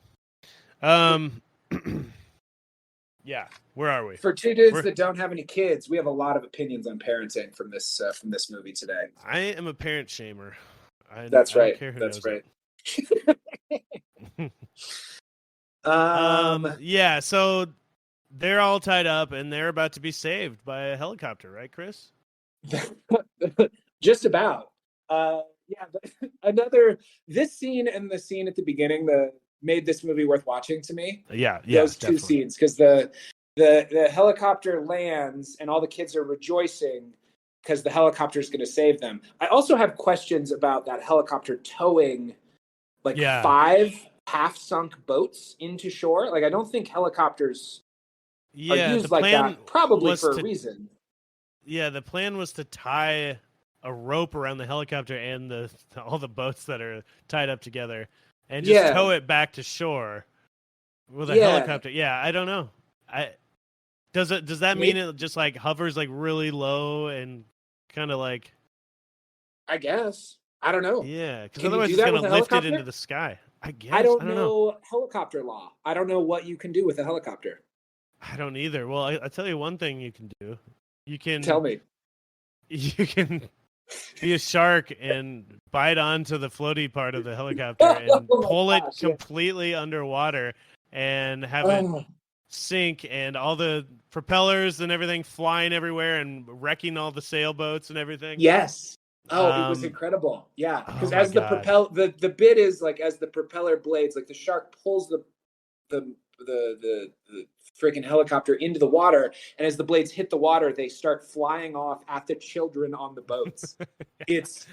Yeah. Where are we? For two dudes that don't have any kids, we have a lot of opinions on parenting from this movie today. I am a parent shamer. That's right. That's right. Yeah, so they're all tied up and they're about to be saved by a helicopter, right, Chris? Just about. This scene and the scene at the beginning made this movie worth watching to me. Yeah, those definitely. Two scenes, because the helicopter lands and all the kids are rejoicing because the helicopter is going to save them. I also have questions about that helicopter towing 5 half-sunk boats into shore. Like, I don't think helicopters are used like that, probably for a reason. Yeah, the plan was to tie a rope around the helicopter and all the boats that are tied up together and just tow it back to shore with a helicopter. Yeah, I don't know. Does that mean it just like hovers like really low and kind of like? I guess. I don't know. Yeah, because otherwise it's going to lift it into the sky. I guess. I don't know helicopter law. I don't know what you can do with a helicopter. I don't either. Well, I tell you one thing you can do. You can tell me. You can be a shark and bite onto the floaty part of the helicopter and pull it completely underwater and have it sink and all the propellers and everything flying everywhere and wrecking all the sailboats and everything. Yes. Oh, it was incredible. Yeah, because the bit is like as the propeller blades, like the shark pulls the the freaking helicopter into the water, and as the blades hit the water, they start flying off at the children on the boats. It's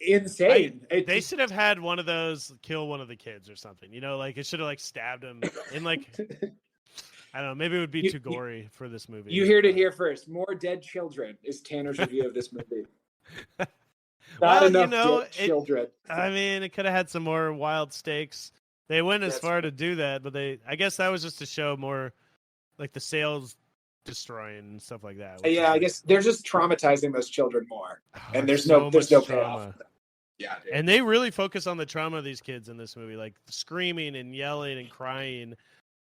insane. They should have had one of those kill one of the kids or something. Like it should have like stabbed him in like I don't know. Maybe it would be too gory for this movie. You heard it here first. More dead children is Tanner's review of this movie. Not enough dead children. I mean, it could have had some more wild stakes. They went as far to do that, but I guess that was just to show more like the sails destroying and stuff like that. Yeah, I guess they're just traumatizing those children more. And there's no payoff. Yeah, dude. And they really focus on the trauma of these kids in this movie, like screaming and yelling and crying.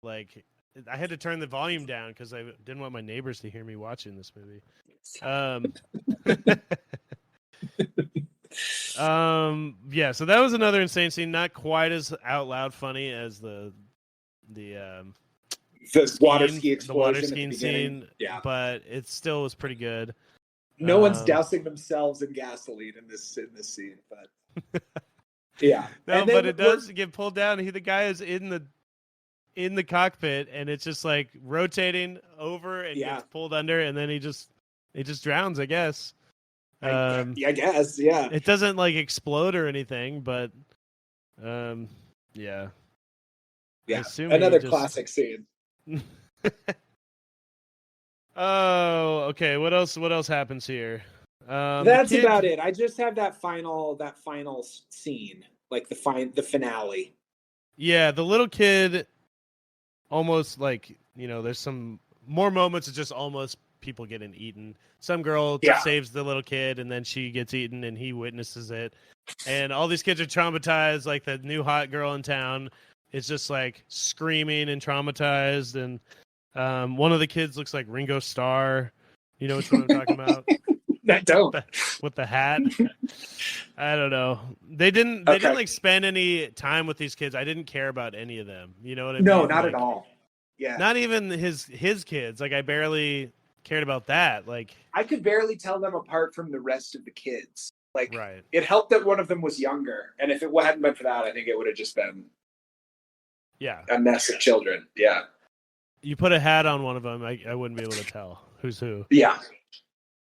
Like I had to turn the volume down because I didn't want my neighbors to hear me watching this movie. Yeah, so that was another insane scene. Not quite as out loud funny as the water ski explosion, the water skiing scene. Yeah, but it still was pretty good. No one's dousing themselves in gasoline in this scene, but yeah. No, but it does get pulled down. The guy is in the cockpit, and it's just like rotating over and gets pulled under, and then he just drowns, I guess. I guess, yeah. It doesn't like explode or anything, but yeah. Another classic scene. Oh, okay. What else happens here? That's about it. I just have that final scene, like the finale. Yeah, the little kid almost like, there's some more moments of just almost people getting eaten. Some girl saves the little kid and then she gets eaten and he witnesses it. And all these kids are traumatized, like the new hot girl in town is just like screaming and traumatized, and one of the kids looks like Ringo Starr. You know which one I'm talking about? I don't. With the hat. I don't know. They didn't like spend any time with these kids. I didn't care about any of them. You know what I mean? No, not at all. Yeah. Not even his kids. Like I barely cared about that. Like I could barely tell them apart from the rest of the kids. Like right. It helped that one of them was younger, and if it hadn't been for that, I think it would have just been a mess of children. Yeah. You put a hat on one of them, I wouldn't be able to tell who's who. Yeah.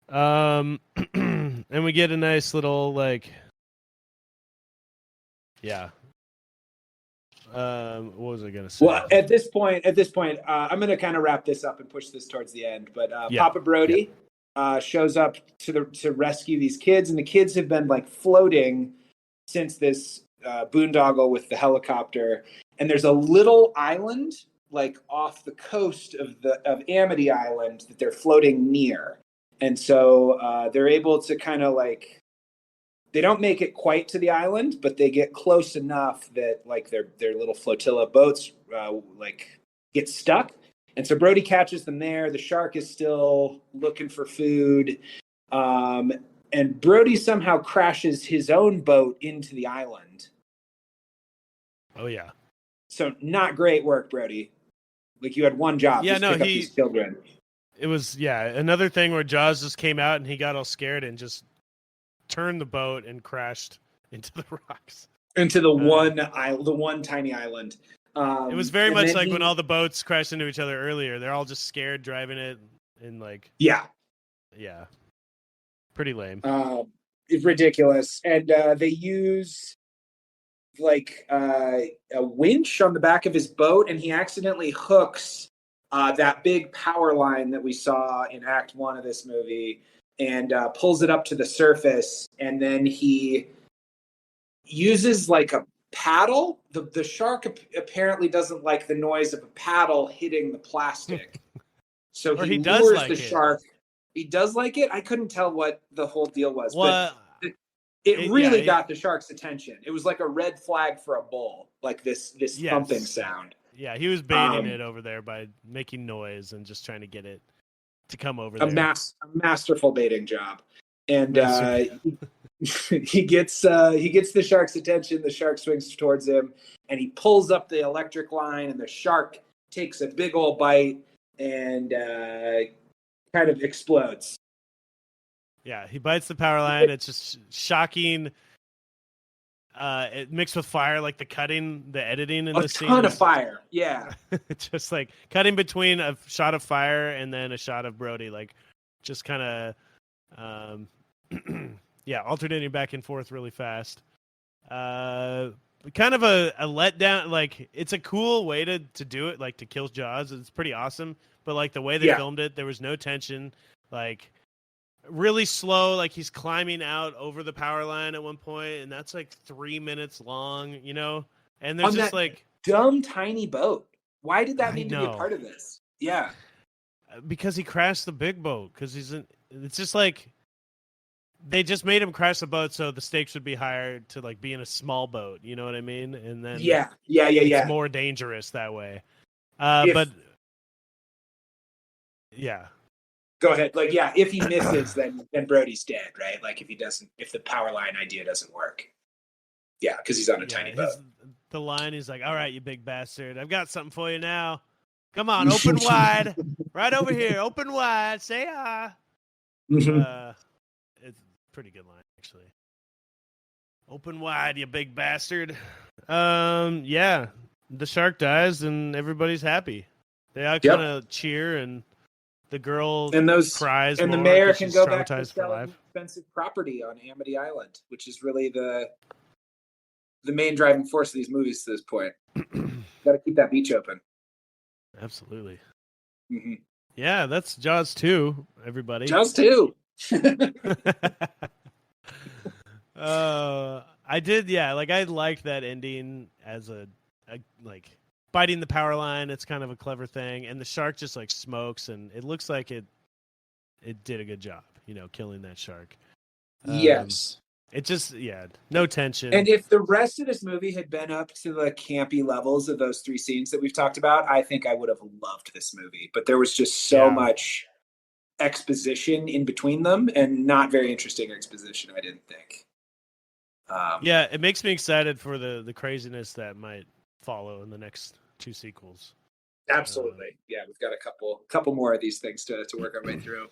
And we get a nice little what was I gonna say? Well, at this point, I'm gonna kind of wrap this up and push this towards the end. But Papa Brody shows up to rescue these kids, and the kids have been like floating since this boondoggle with the helicopter. And there's a little island like off the coast of Amity Island that they're floating near, and so they're able to kind of like. They don't make it quite to the island, but they get close enough that like their little flotilla boats like get stuck. And so Brody catches them there. The shark is still looking for food. And Brody somehow crashes his own boat into the island. Oh, yeah. So not great work, Brody. Like you had one job. Yeah, pick up these children. It was, another thing where Jaws just came out and he got all scared and just turned the boat and crashed into the rocks. Into the one tiny island. It was very much like when all the boats crashed into each other earlier. They're all just scared driving it and like... Yeah. Pretty lame. It's ridiculous. And they use like a winch on the back of his boat, and he accidentally hooks that big power line that we saw in Act 1 of this movie and pulls it up to the surface. And then he uses like a paddle. The shark apparently doesn't like the noise of a paddle hitting the plastic. So he lures the shark. He does like it. I couldn't tell what the whole deal was. Well, but it really got the shark's attention. It was like a red flag for a bull, like this thumping sound. Yeah, he was baiting it over there by making noise and just trying to get it to come over there. A masterful baiting job. And he gets the shark's attention. The shark swings towards him, and he pulls up the electric line, and the shark takes a big old bite and kind of explodes. Yeah, he bites the power line. It's just shocking it mixed with fire, like the cutting, the editing in the scene. A ton of fire, yeah. Just like cutting between a shot of fire and then a shot of Brody, like just kind of, alternating back and forth really fast. Kind of a letdown. Like it's a cool way to do it, like to kill Jaws. It's pretty awesome, but like the way they filmed it, there was no tension. Like really slow, like he's climbing out over the power line at one point, and that's like 3 minutes long, you know? And there's on just that like dumb tiny boat. Why did that need to be a part of this? Yeah. Because he crashed the big boat, because it's just like they just made him crash the boat so the stakes would be higher to like be in a small boat, you know what I mean? And then it's more dangerous that way. But yeah. Go ahead. Like, yeah, if he misses, then Brody's dead, right? Like if the power line idea doesn't work. Yeah, because he's on a tiny boat. The line is like, all right, you big bastard. I've got something for you now. Come on, open wide. Right over here. Open wide. Say ah. It's a pretty good line, actually. Open wide, you big bastard. Yeah. The shark dies and everybody's happy. They all kind of cheer, and the girl cries, and the mayor can go back to selling expensive property on Amity Island, which is really the main driving force of these movies to this point. Got to keep that beach open. Absolutely. Mm-hmm. Yeah, that's Jaws 2, everybody. Jaws 2. I did, yeah. Like I liked that ending as a like biting the power line. It's kind of a clever thing, and the shark just like smokes, and it looks like it did a good job, you know, killing that shark. Yes. It just, no tension. And if the rest of this movie had been up to the campy levels of those 3 scenes that we've talked about, I think I would have loved this movie. But there was just so much exposition in between them, and not very interesting exposition, I didn't think. It makes me excited for the craziness that might follow in the next 2 sequels. Absolutely. We've got a couple more of these things to work our way through.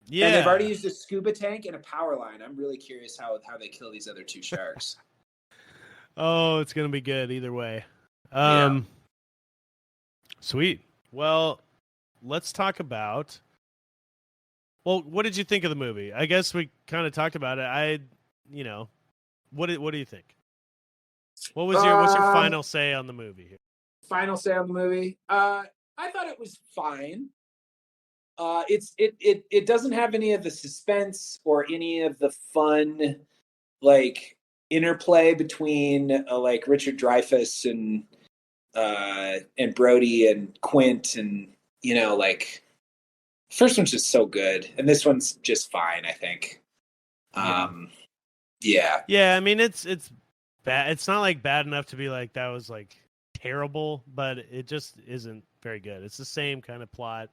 Yeah, and they've already used a scuba tank and a power line. I'm really curious how they kill these other 2 sharks. Oh, it's gonna be good either way. Sweet. Well, let's talk about. Well, what did you think of the movie? I guess we kind of talked about it. What do you think? What's your final say on the movie here? Final say on the movie? I thought it was fine. It doesn't have any of the suspense or any of the fun, like, interplay between like Richard Dreyfuss and Brody and Quint, and like first one's just so good, and this one's just fine, I think. Yeah, I mean it's bad. It's not like bad enough to be like that was like terrible, but it just isn't very good. It's the same kind of plot.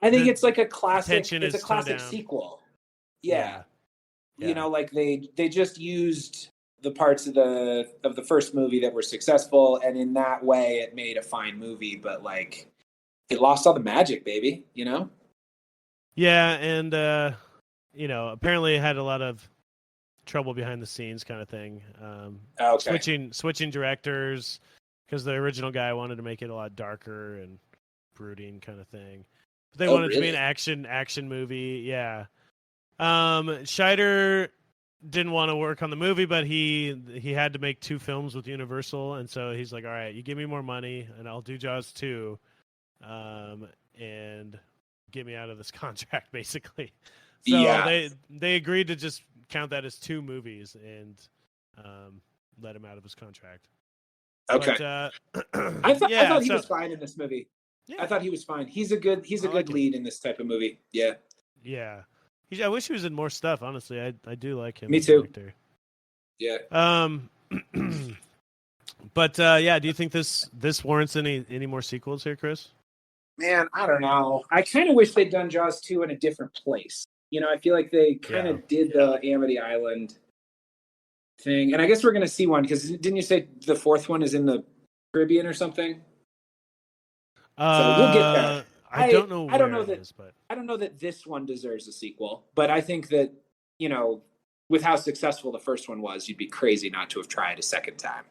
I think it's like a classic. It's a classic sequel. Yeah. Like they just used the parts of the first movie that were successful, and in that way, it made a fine movie. But like, it lost all the magic, baby. Yeah, and apparently it had a lot of trouble behind the scenes, kind of thing. Switching directors, because the original guy wanted to make it a lot darker and brooding, kind of thing. They wanted it to be an action movie, yeah. Scheider didn't want to work on the movie, but he had to make 2 films with Universal, and so he's like, all right, you give me more money, and I'll do Jaws 2, and get me out of this contract, basically. So they agreed to just count that as 2 movies and let him out of his contract. Okay. But, I thought he was fine in this movie. Yeah. I thought he was fine. He's a good lead in this type of movie. Yeah. Yeah. I wish he was in more stuff, honestly. I do like him. Me too. Yeah. But do you think this warrants any more sequels here, Chris? Man, I don't know. I kind of wish they'd done Jaws 2 in a different place. I feel like they kind of did the Amity Island thing. And I guess we're going to see one, because didn't you say the 4th one is in the Caribbean or something? So we'll get there. I don't know where I don't know it that, is, but I don't know that this one deserves a sequel, but I think that, with how successful the first one was, you'd be crazy not to have tried a second time.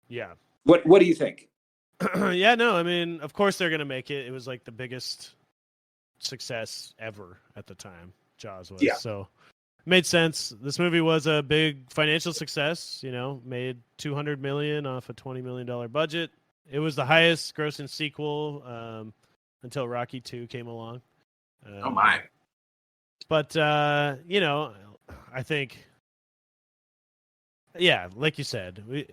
Yeah. What do you think? Yeah, no, I mean, of course they're going to make it. It was like the biggest success ever at the time, Jaws was. Yeah. So it made sense. This movie was a big financial success, made $200 million off a $20 million budget. It was the highest grossing sequel until Rocky II came along. Oh my. But, I think, yeah, like you said,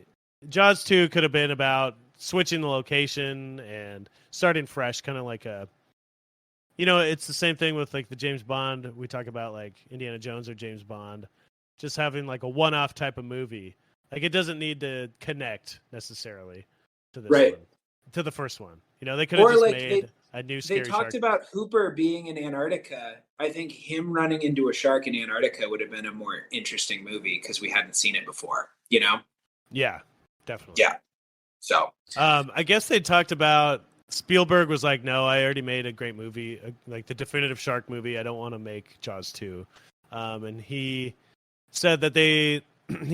Jaws 2 could have been about switching the location and starting fresh, kind of like it's the same thing with like the James Bond. We talk about like Indiana Jones or James Bond, just having like a one-off type of movie. Like it doesn't need to connect necessarily to this one, to the first one. They could have just made a new scary They talked shark. about Hooper being in Antarctica. I think him running into a shark in Antarctica would have been a more interesting movie because we hadn't seen it before, Yeah, definitely. Yeah. So, I guess they talked about Spielberg was like, no, I already made a great movie, like the definitive shark movie. I don't want to make Jaws 2. And he said that he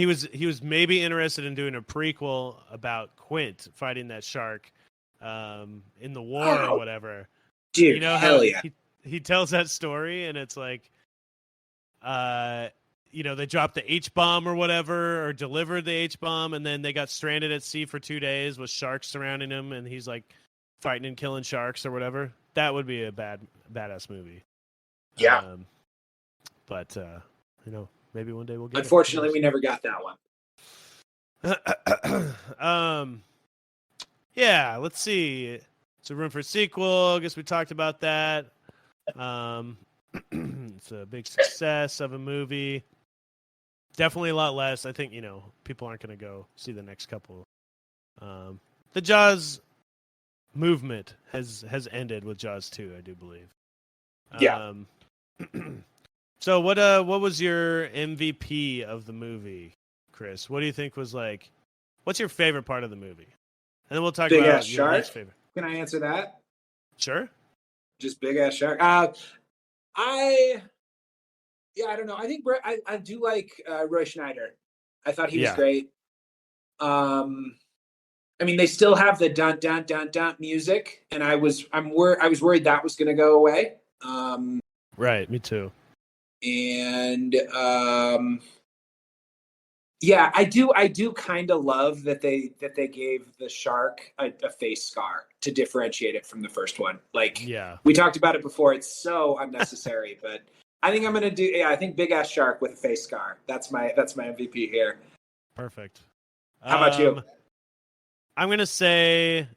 was maybe interested in doing a prequel about Quint fighting that shark in the war or whatever. Dude, hell yeah. He tells that story, and it's like, they dropped the H-bomb or whatever, or delivered the H-bomb, and then they got stranded at sea for 2 days with sharks surrounding him, and he's like fighting and killing sharks or whatever. That would be a badass movie. Yeah. But maybe one day we'll get it. Unfortunately, we never got that one. Yeah, let's see. It's a room for a sequel. I guess we talked about that. It's a big success of a movie. Definitely a lot less. I think, people aren't going to go see the next couple. The Jaws movement has ended with Jaws 2, I do believe. Yeah. So what was your MVP of the movie, Chris? What do you think was like, what's your favorite part of the movie? And then we'll talk Big about ass your shark. least favorite. Can I answer that? Sure. Just big ass shark. I don't know. I think I do like Roy Schneider. I thought he was great. I mean, they still have the dun dun dun dun music, and I was worried that was going to go away. Right. Me too. And yeah, I do kind of love that they gave the shark a face scar to differentiate it from the first one. Like, we talked about it before. It's so unnecessary, but I think I'm gonna do. Yeah, I think big ass shark with a face scar. That's my MVP here. Perfect. How about you? I'm gonna say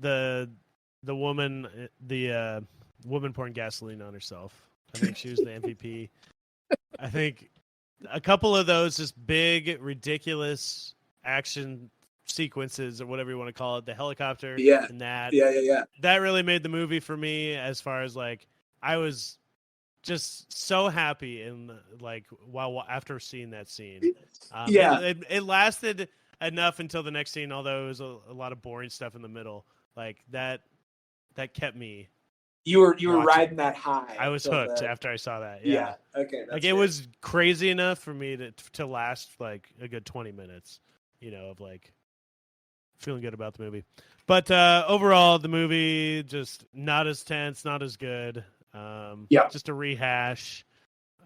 the woman, the woman pouring gasoline on herself. I think she was the MVP. I think a couple of those just big, ridiculous action sequences or whatever you want to call it, the helicopter and that. Yeah. That really made the movie for me, as far as like, I was just so happy and like, after seeing that scene. It lasted enough until the next scene, although it was a lot of boring stuff in the middle. Like that kept me. You were riding that high. I was hooked after I saw that. Yeah. Okay. Like it was crazy enough for me to last like a good 20 minutes, of like feeling good about the movie. But overall, the movie just not as tense, not as good. Just a rehash.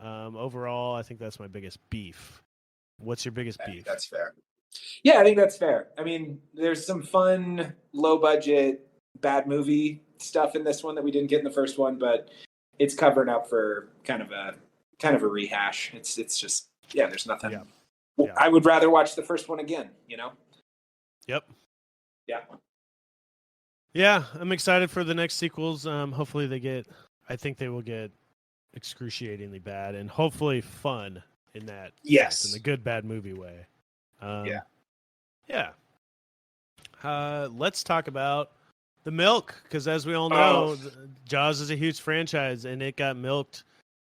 Overall, I think that's my biggest beef. What's your biggest beef? That's fair. Yeah, I think that's fair. I mean, there's some fun, low budget, bad movie stuff in this one that we didn't get in the first one, but it's covering up for kind of a rehash. It's just there's nothing. Yeah. I would rather watch the first one again. Yep. Yeah. Yeah, I'm excited for the next sequels. Hopefully I think they will get excruciatingly bad and hopefully fun in that. Yes. In the good bad movie way. Yeah. Let's talk about the milk, because as we all know, Jaws is a huge franchise and it got milked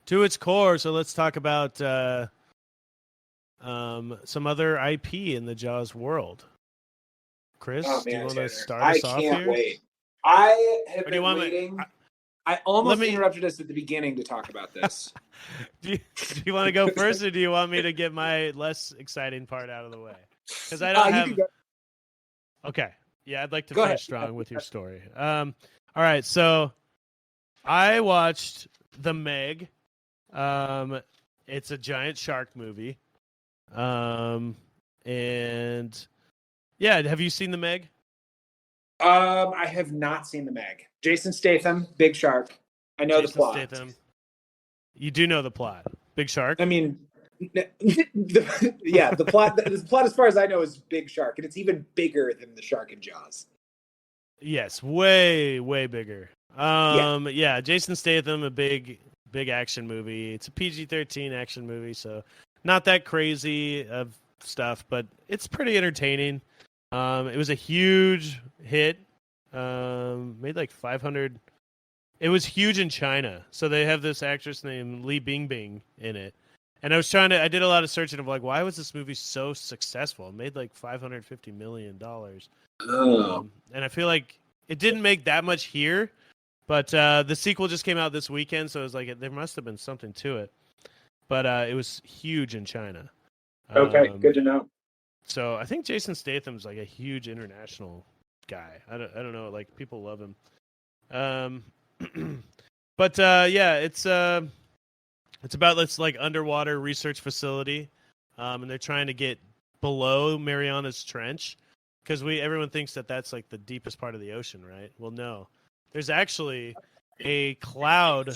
to its core. So let's talk about some other IP in the Jaws world. Chris, do you want to start us off here? I can't wait. I have been waiting. I almost interrupted us at the beginning to talk about this. do you want to go first, or do you want me to get my less exciting part out of the way? Because I don't have. Okay, yeah, I'd like to finish strong with your story. All right, so I watched The Meg. It's a giant shark movie. And yeah, have you seen The Meg? I have not seen The Meg. Jason Statham, big shark. I know the plot. Statham. You do know the plot. Big shark. I mean, the plot. The plot, as far as I know, is big shark, and it's even bigger than the shark in Jaws. Yes, way bigger. Yeah, Jason Statham, a big action movie. It's a PG-13 action movie, so not that crazy of stuff, but it's pretty entertaining. It was a huge hit. Made like 500. It was huge in China. So they have this actress named Li Bingbing in it. And I did a lot of searching of like, why was this movie so successful? It made like $550 million. And I feel like it didn't make that much here, but the sequel just came out this weekend. So it was like, there must have been something to it, but it was huge in China. Okay. Good to know. So I think Jason Statham's like a huge international guy. I don't know, like people love him. But yeah, it's about this like underwater research facility, and they're trying to get below Marianas Trench because everyone thinks that that's like the deepest part of the ocean, right? Well, no, there's actually a cloud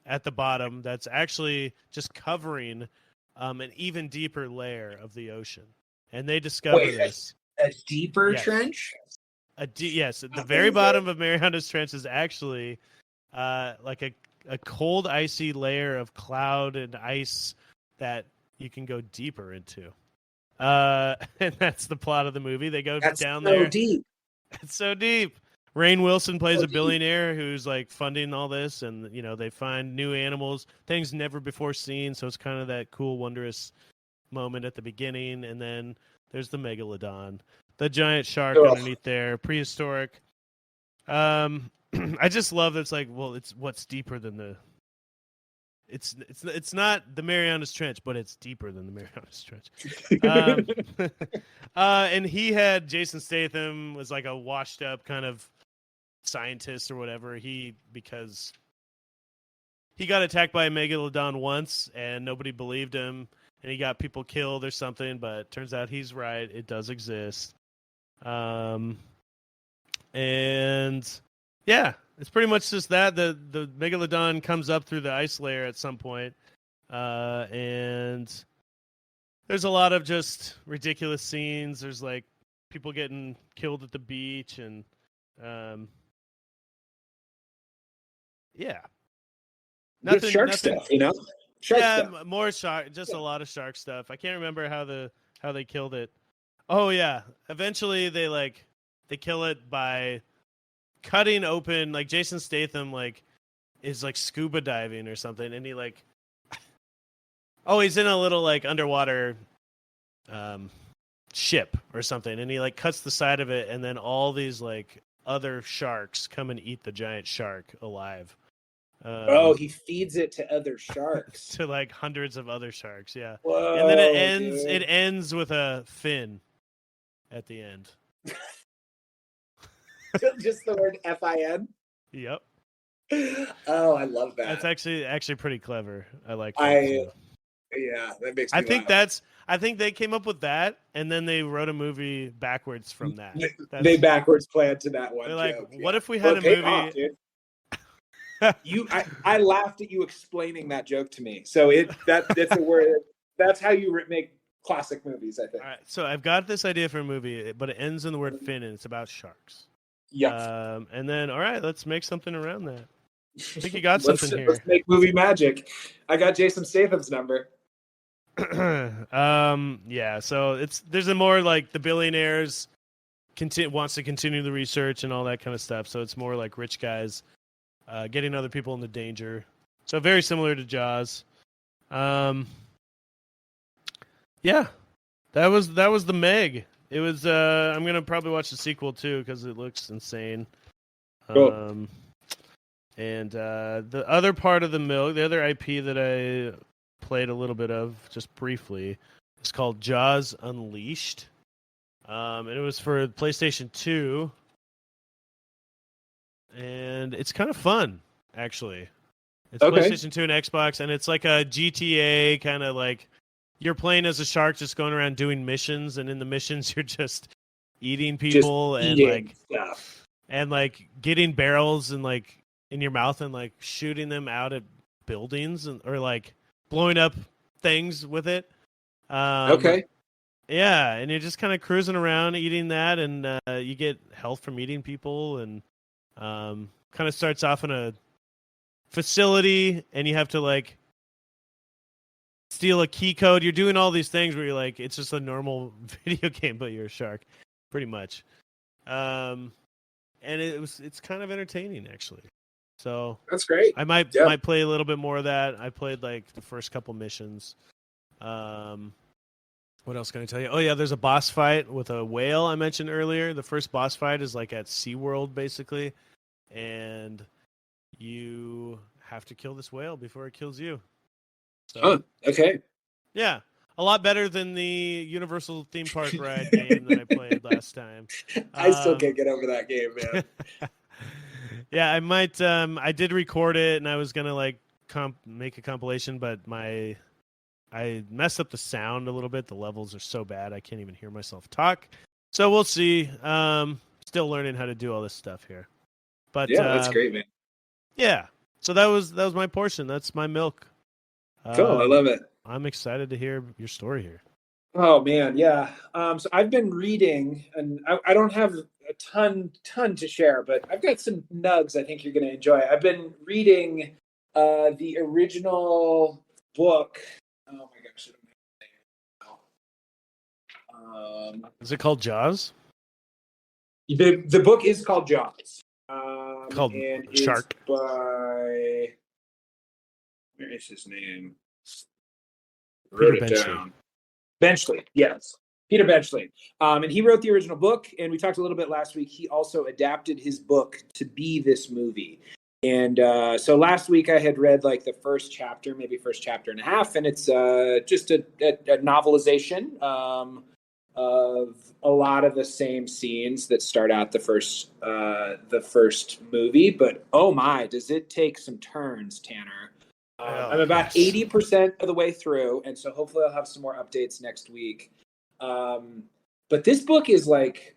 at the bottom that's actually just covering an even deeper layer of the ocean. And they discover this. A deeper trench? Yes. At the very bottom of Marianas Trench is actually like a cold, icy layer of cloud and ice that you can go deeper into. And that's the plot of the movie. They go down there. It's so deep. It's so deep. Rainn Wilson plays a billionaire who's like funding all this, and they find new animals, things never before seen. So it's kind of that cool, wondrous moment at the beginning, and then there's the megalodon, the giant shark underneath there, prehistoric. I just love that it's like, well, it's what's deeper than the. It's not the Marianas Trench, but it's deeper than the Marianas Trench. And Jason Statham was like a washed up kind of scientist or whatever. Because he got attacked by a megalodon once and nobody believed him. And he got people killed or something, but turns out he's right. It does exist. And yeah, it's pretty much just that. The megalodon comes up through the ice layer at some point. And there's a lot of just ridiculous scenes. There's like people getting killed at the beach and yeah. Nothing, shark stuff, Shark stuff. More shark. Just a lot of shark stuff. I can't remember how they killed it. Oh yeah, eventually they kill it by cutting open. Like Jason Statham is like scuba diving or something, and he he's in a little like underwater ship or something, and he cuts the side of it, and then all these like other sharks come and eat the giant shark alive. He feeds it to other sharks. To like hundreds of other sharks, yeah. Whoa, and then it ends with a fin at the end. Just the word FIN? Yep. Oh, I love that. That's actually pretty clever. I like that. Yeah, that makes me laugh. I think they came up with that, and then they wrote a movie backwards from that. They backwards planned to that one. They're like, what if we had a movie? Off, dude. I laughed at you explaining that joke to me. So that's a word. That's how you make classic movies, I think. All right, so I've got this idea for a movie, but it ends in the word fin, and it's about sharks. Yeah. And then, all right, let's make something around that. I think you got something here. Let's make movie magic. I got Jason Statham's number. Yeah. So there's a more like the billionaires wants to continue the research and all that kind of stuff. So it's more like rich guys getting other people into danger. So very similar to Jaws. Yeah, that was the Meg. It was. I'm gonna probably watch the sequel too because it looks insane. Cool. And the other part of the milk, the other IP that I played a little bit of just briefly, is called Jaws Unleashed. And it was for PlayStation 2. And it's kind of fun, actually. It's PlayStation 2 and Xbox, and it's like a GTA kind of like you're playing as a shark just going around doing missions, and in the missions you're just eating people and like getting barrels and like in your mouth and like shooting them out at buildings or like blowing up things with it. Yeah, and you're just kind of cruising around eating that, and you get health from eating people, and kind of starts off in a facility, and you have to like steal a key code. You're doing all these things where you're like, it's just a normal video game, but you're a shark, pretty much. And it's kind of entertaining, actually. So that's great. I might play a little bit more of that. I played like the first couple missions. What else can I tell you? Oh yeah, there's a boss fight with a whale I mentioned earlier. The first boss fight is like at SeaWorld, basically, and you have to kill this whale before it kills you. So, okay. Yeah, a lot better than the Universal theme park ride game that I played last time. I still can't get over that game, man. Yeah, I might. I did record it, and I was gonna like make a compilation, but I messed up the sound a little bit. The levels are so bad I can't even hear myself talk. So we'll see. Still learning how to do all this stuff here. But yeah, that's great, man. Yeah. So that was my portion. That's my milk. Cool. I love it. I'm excited to hear your story here. Oh man, yeah. So I've been reading, and I don't have a ton to share, but I've got some nugs I think you're going to enjoy. I've been reading the original book. Oh my gosh. Is it called Jaws? The book is called Jaws. Called and Shark. It's by, where is his name? Wrote it down. Benchley, yes. Peter Benchley. And he wrote the original book, and we talked a little bit last week. He also adapted his book to be this movie. And so last week I had read like the first chapter, maybe first chapter and a half, and it's just a novelization of a lot of the same scenes that start out the first movie. But oh my, does it take some turns, Tanner? I'm about 80% of the way through, and so hopefully I'll have some more updates next week. But this book is like,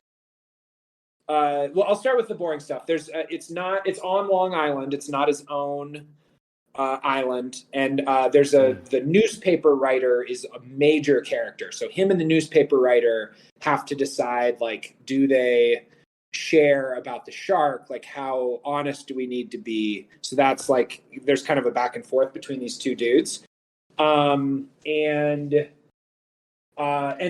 well, I'll start with the boring stuff. It's on Long Island. It's not his own island, and there's the newspaper writer is a major character. So him and the newspaper writer have to decide, like, do they share about the shark? Like, how honest do we need to be? So that's like, there's kind of a back and forth between these two dudes. And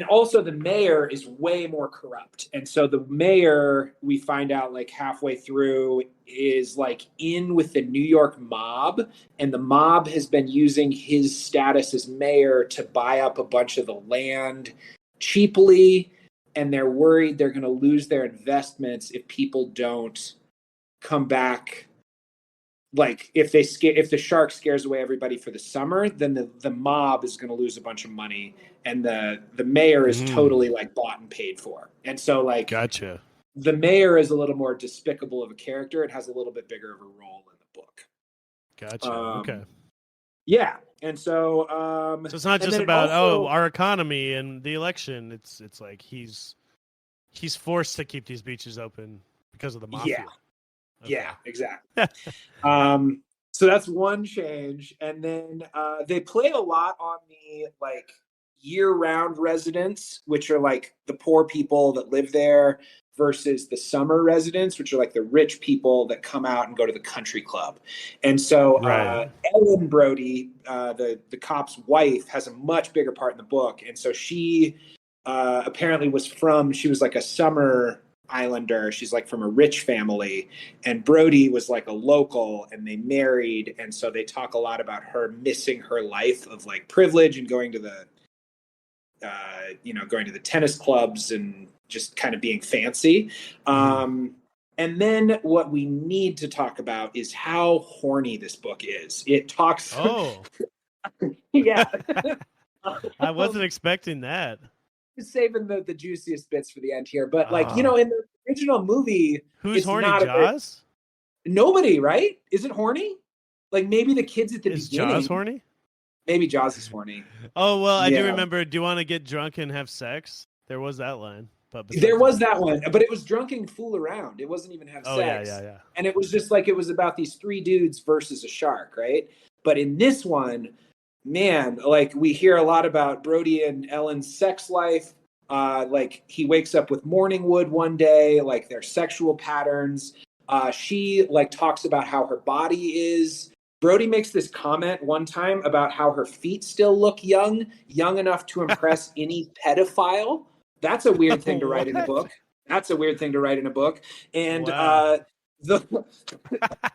also the mayor is way more corrupt. And so the mayor, we find out like halfway through, is like in with the New York mob. And the mob has been using his status as mayor to buy up a bunch of the land cheaply. And they're worried they're going to lose their investments if people don't come back. Like if the shark scares away everybody for the summer, then the mob is going to lose a bunch of money, and the mayor is totally like bought and paid for. And so like, gotcha. The mayor is a little more despicable of a character. It has a little bit bigger of a role in the book. Gotcha. Okay. Yeah, and so so it's not just about our economy and the election. It's like he's forced to keep these beaches open because of the mafia. Yeah. Okay. Yeah, exactly. So that's one change. And then they play a lot on the like year-round residents, which are like the poor people that live there, versus the summer residents, which are like the rich people that come out and go to the country club. And so Ellen Brody, the cop's wife, has a much bigger part in the book. And so she apparently she was like a summer Islander. She's like from a rich family, and Brody was like a local, and they married. And so they talk a lot about her missing her life of like privilege and going to the tennis clubs and just kind of being fancy. And then what we need to talk about is how horny this book is. It talks. Oh, yeah. I wasn't expecting that. Just saving the juiciest bits for the end here, but like in the original movie, who's horny? Jaws? Nobody, right? Is it horny? Like maybe the kids at the beginning. Is Jaws horny? Maybe Jaws is horny. Oh well, I do remember. Do you want to get drunk and have sex? There was that line. But there was that one, but it was drunk and fool around. It wasn't even have sex. Yeah. And it was just like it was about these three dudes versus a shark, right? But in this one, man, like we hear a lot about Brody and Ellen's sex life. Like he wakes up with morning wood one day, like their sexual patterns. She like talks about how her body is. Brody makes this comment one time about how her feet still look young enough to impress any pedophile. That's a weird thing to write in a book. That's a weird thing to write in a book. And and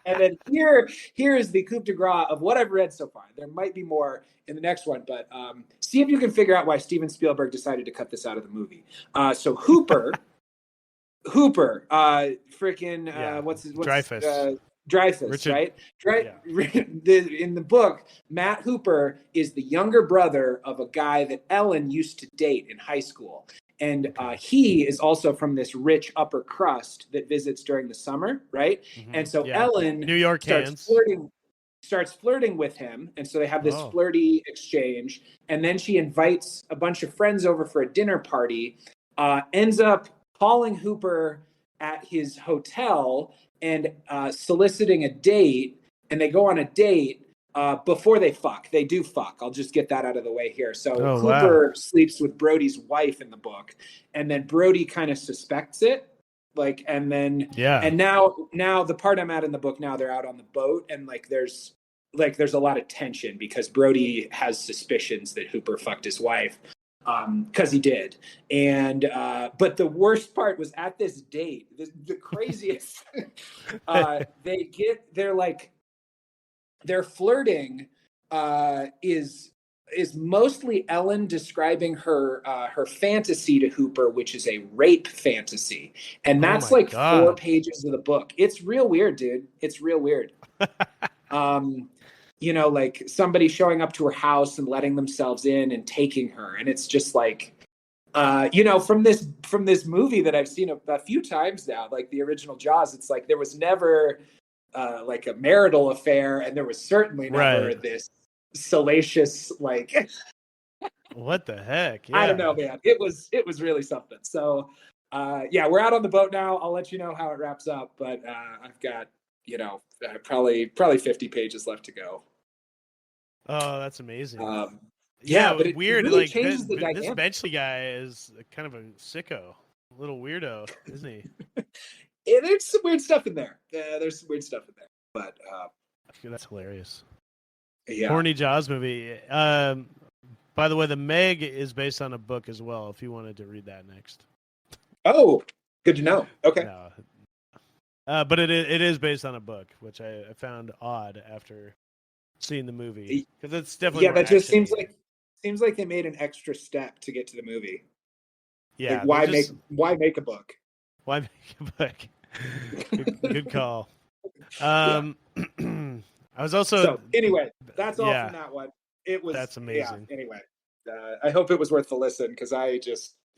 then here is the coup de grace of what I've read so far. There might be more in the next one, but see if you can figure out why Steven Spielberg decided to cut this out of the movie. So Hooper, freaking what's Dreyfuss. Dreyfuss, Richard, right? In the book, Matt Hooper is the younger brother of a guy that Ellen used to date in high school. And he is also from this rich upper crust that visits during the summer, right? Mm-hmm. And so Ellen New York starts flirting with him. And so they have this flirty exchange. And then she invites a bunch of friends over for a dinner party, ends up calling Hooper at his hotel and soliciting a date. And they go on a date. Before they fuck. They do fuck. I'll just get that out of the way here. So Hooper sleeps with Brody's wife in the book, and then Brody kind of suspects it. And now the part I'm at in the book now, they're out on the boat, and there's a lot of tension because Brody has suspicions that Hooper fucked his wife because he did. And but the worst part was at this date, the craziest. Their flirting is mostly Ellen describing her fantasy to Hooper, which is a rape fantasy, and that's 4 pages of the book. It's real weird, dude. It's real weird. Like somebody showing up to her house and letting themselves in and taking her, and it's just from this movie that I've seen a few times now, like the original Jaws. It's like there was never a marital affair, and there was certainly never this salacious what the heck? Yeah. I don't know, man. It was really something. So we're out on the boat now. I'll let you know how it wraps up, but I've got probably 50 pages left to go. Oh, that's amazing. But it's weird. Really changes the this Benchley guy is kind of a sicko, a little weirdo, isn't he? There's some weird stuff in there. There's some weird stuff in there, but that's hilarious. Yeah, horny Jaws movie. By the way, The Meg is based on a book as well. If you wanted to read that next. Oh, good to know. Okay. No. But it is based on a book, which I found odd after seeing the movie, because it's definitely that just seems like they made an extra step to get to the movie. Yeah, why make a book? Why make a book? Good call. I was also. So anyway, that's all from that one. That's amazing. Yeah, anyway, I hope it was worth the listen because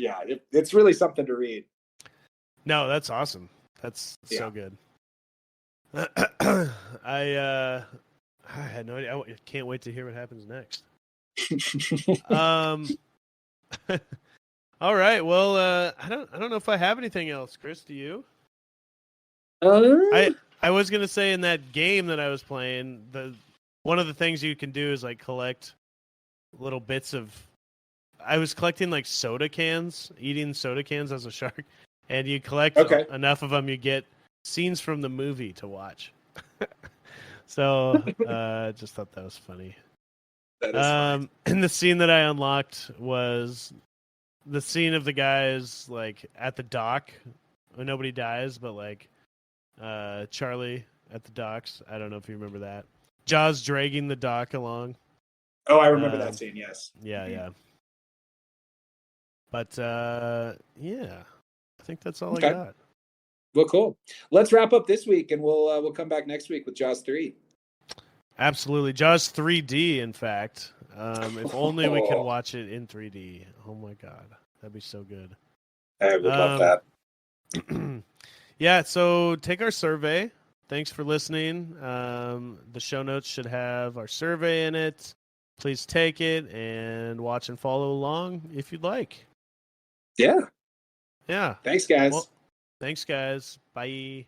it's really something to read. No, that's awesome. That's so good. I had no idea. I can't wait to hear what happens next. All right. Well, I don't know if I have anything else. Chris, do you? I was gonna say in that game that I was playing, one of the things you can do is collect little bits of. I was collecting soda cans, eating soda cans as a shark, and you collect enough of them, you get scenes from the movie to watch. So, just thought that was funny. That is funny. And the scene that I unlocked was the scene of the guys at the dock when nobody dies, but Charlie at the docks. I don't know if you remember that. Jaws dragging the dock along. Oh, I remember that scene. Yes. Yeah, yeah. But I think that's all I got. Well, cool. Let's wrap up this week, and we'll come back next week with Jaws 3. Absolutely. Jaws 3D, in fact. If only we could watch it in 3D. Oh, my God. That'd be so good. I would love that. Yeah, so take our survey. Thanks for listening. The show notes should have our survey in it. Please take it and watch and follow along if you'd like. Yeah. Yeah. Thanks, guys. Well, thanks, guys. Bye.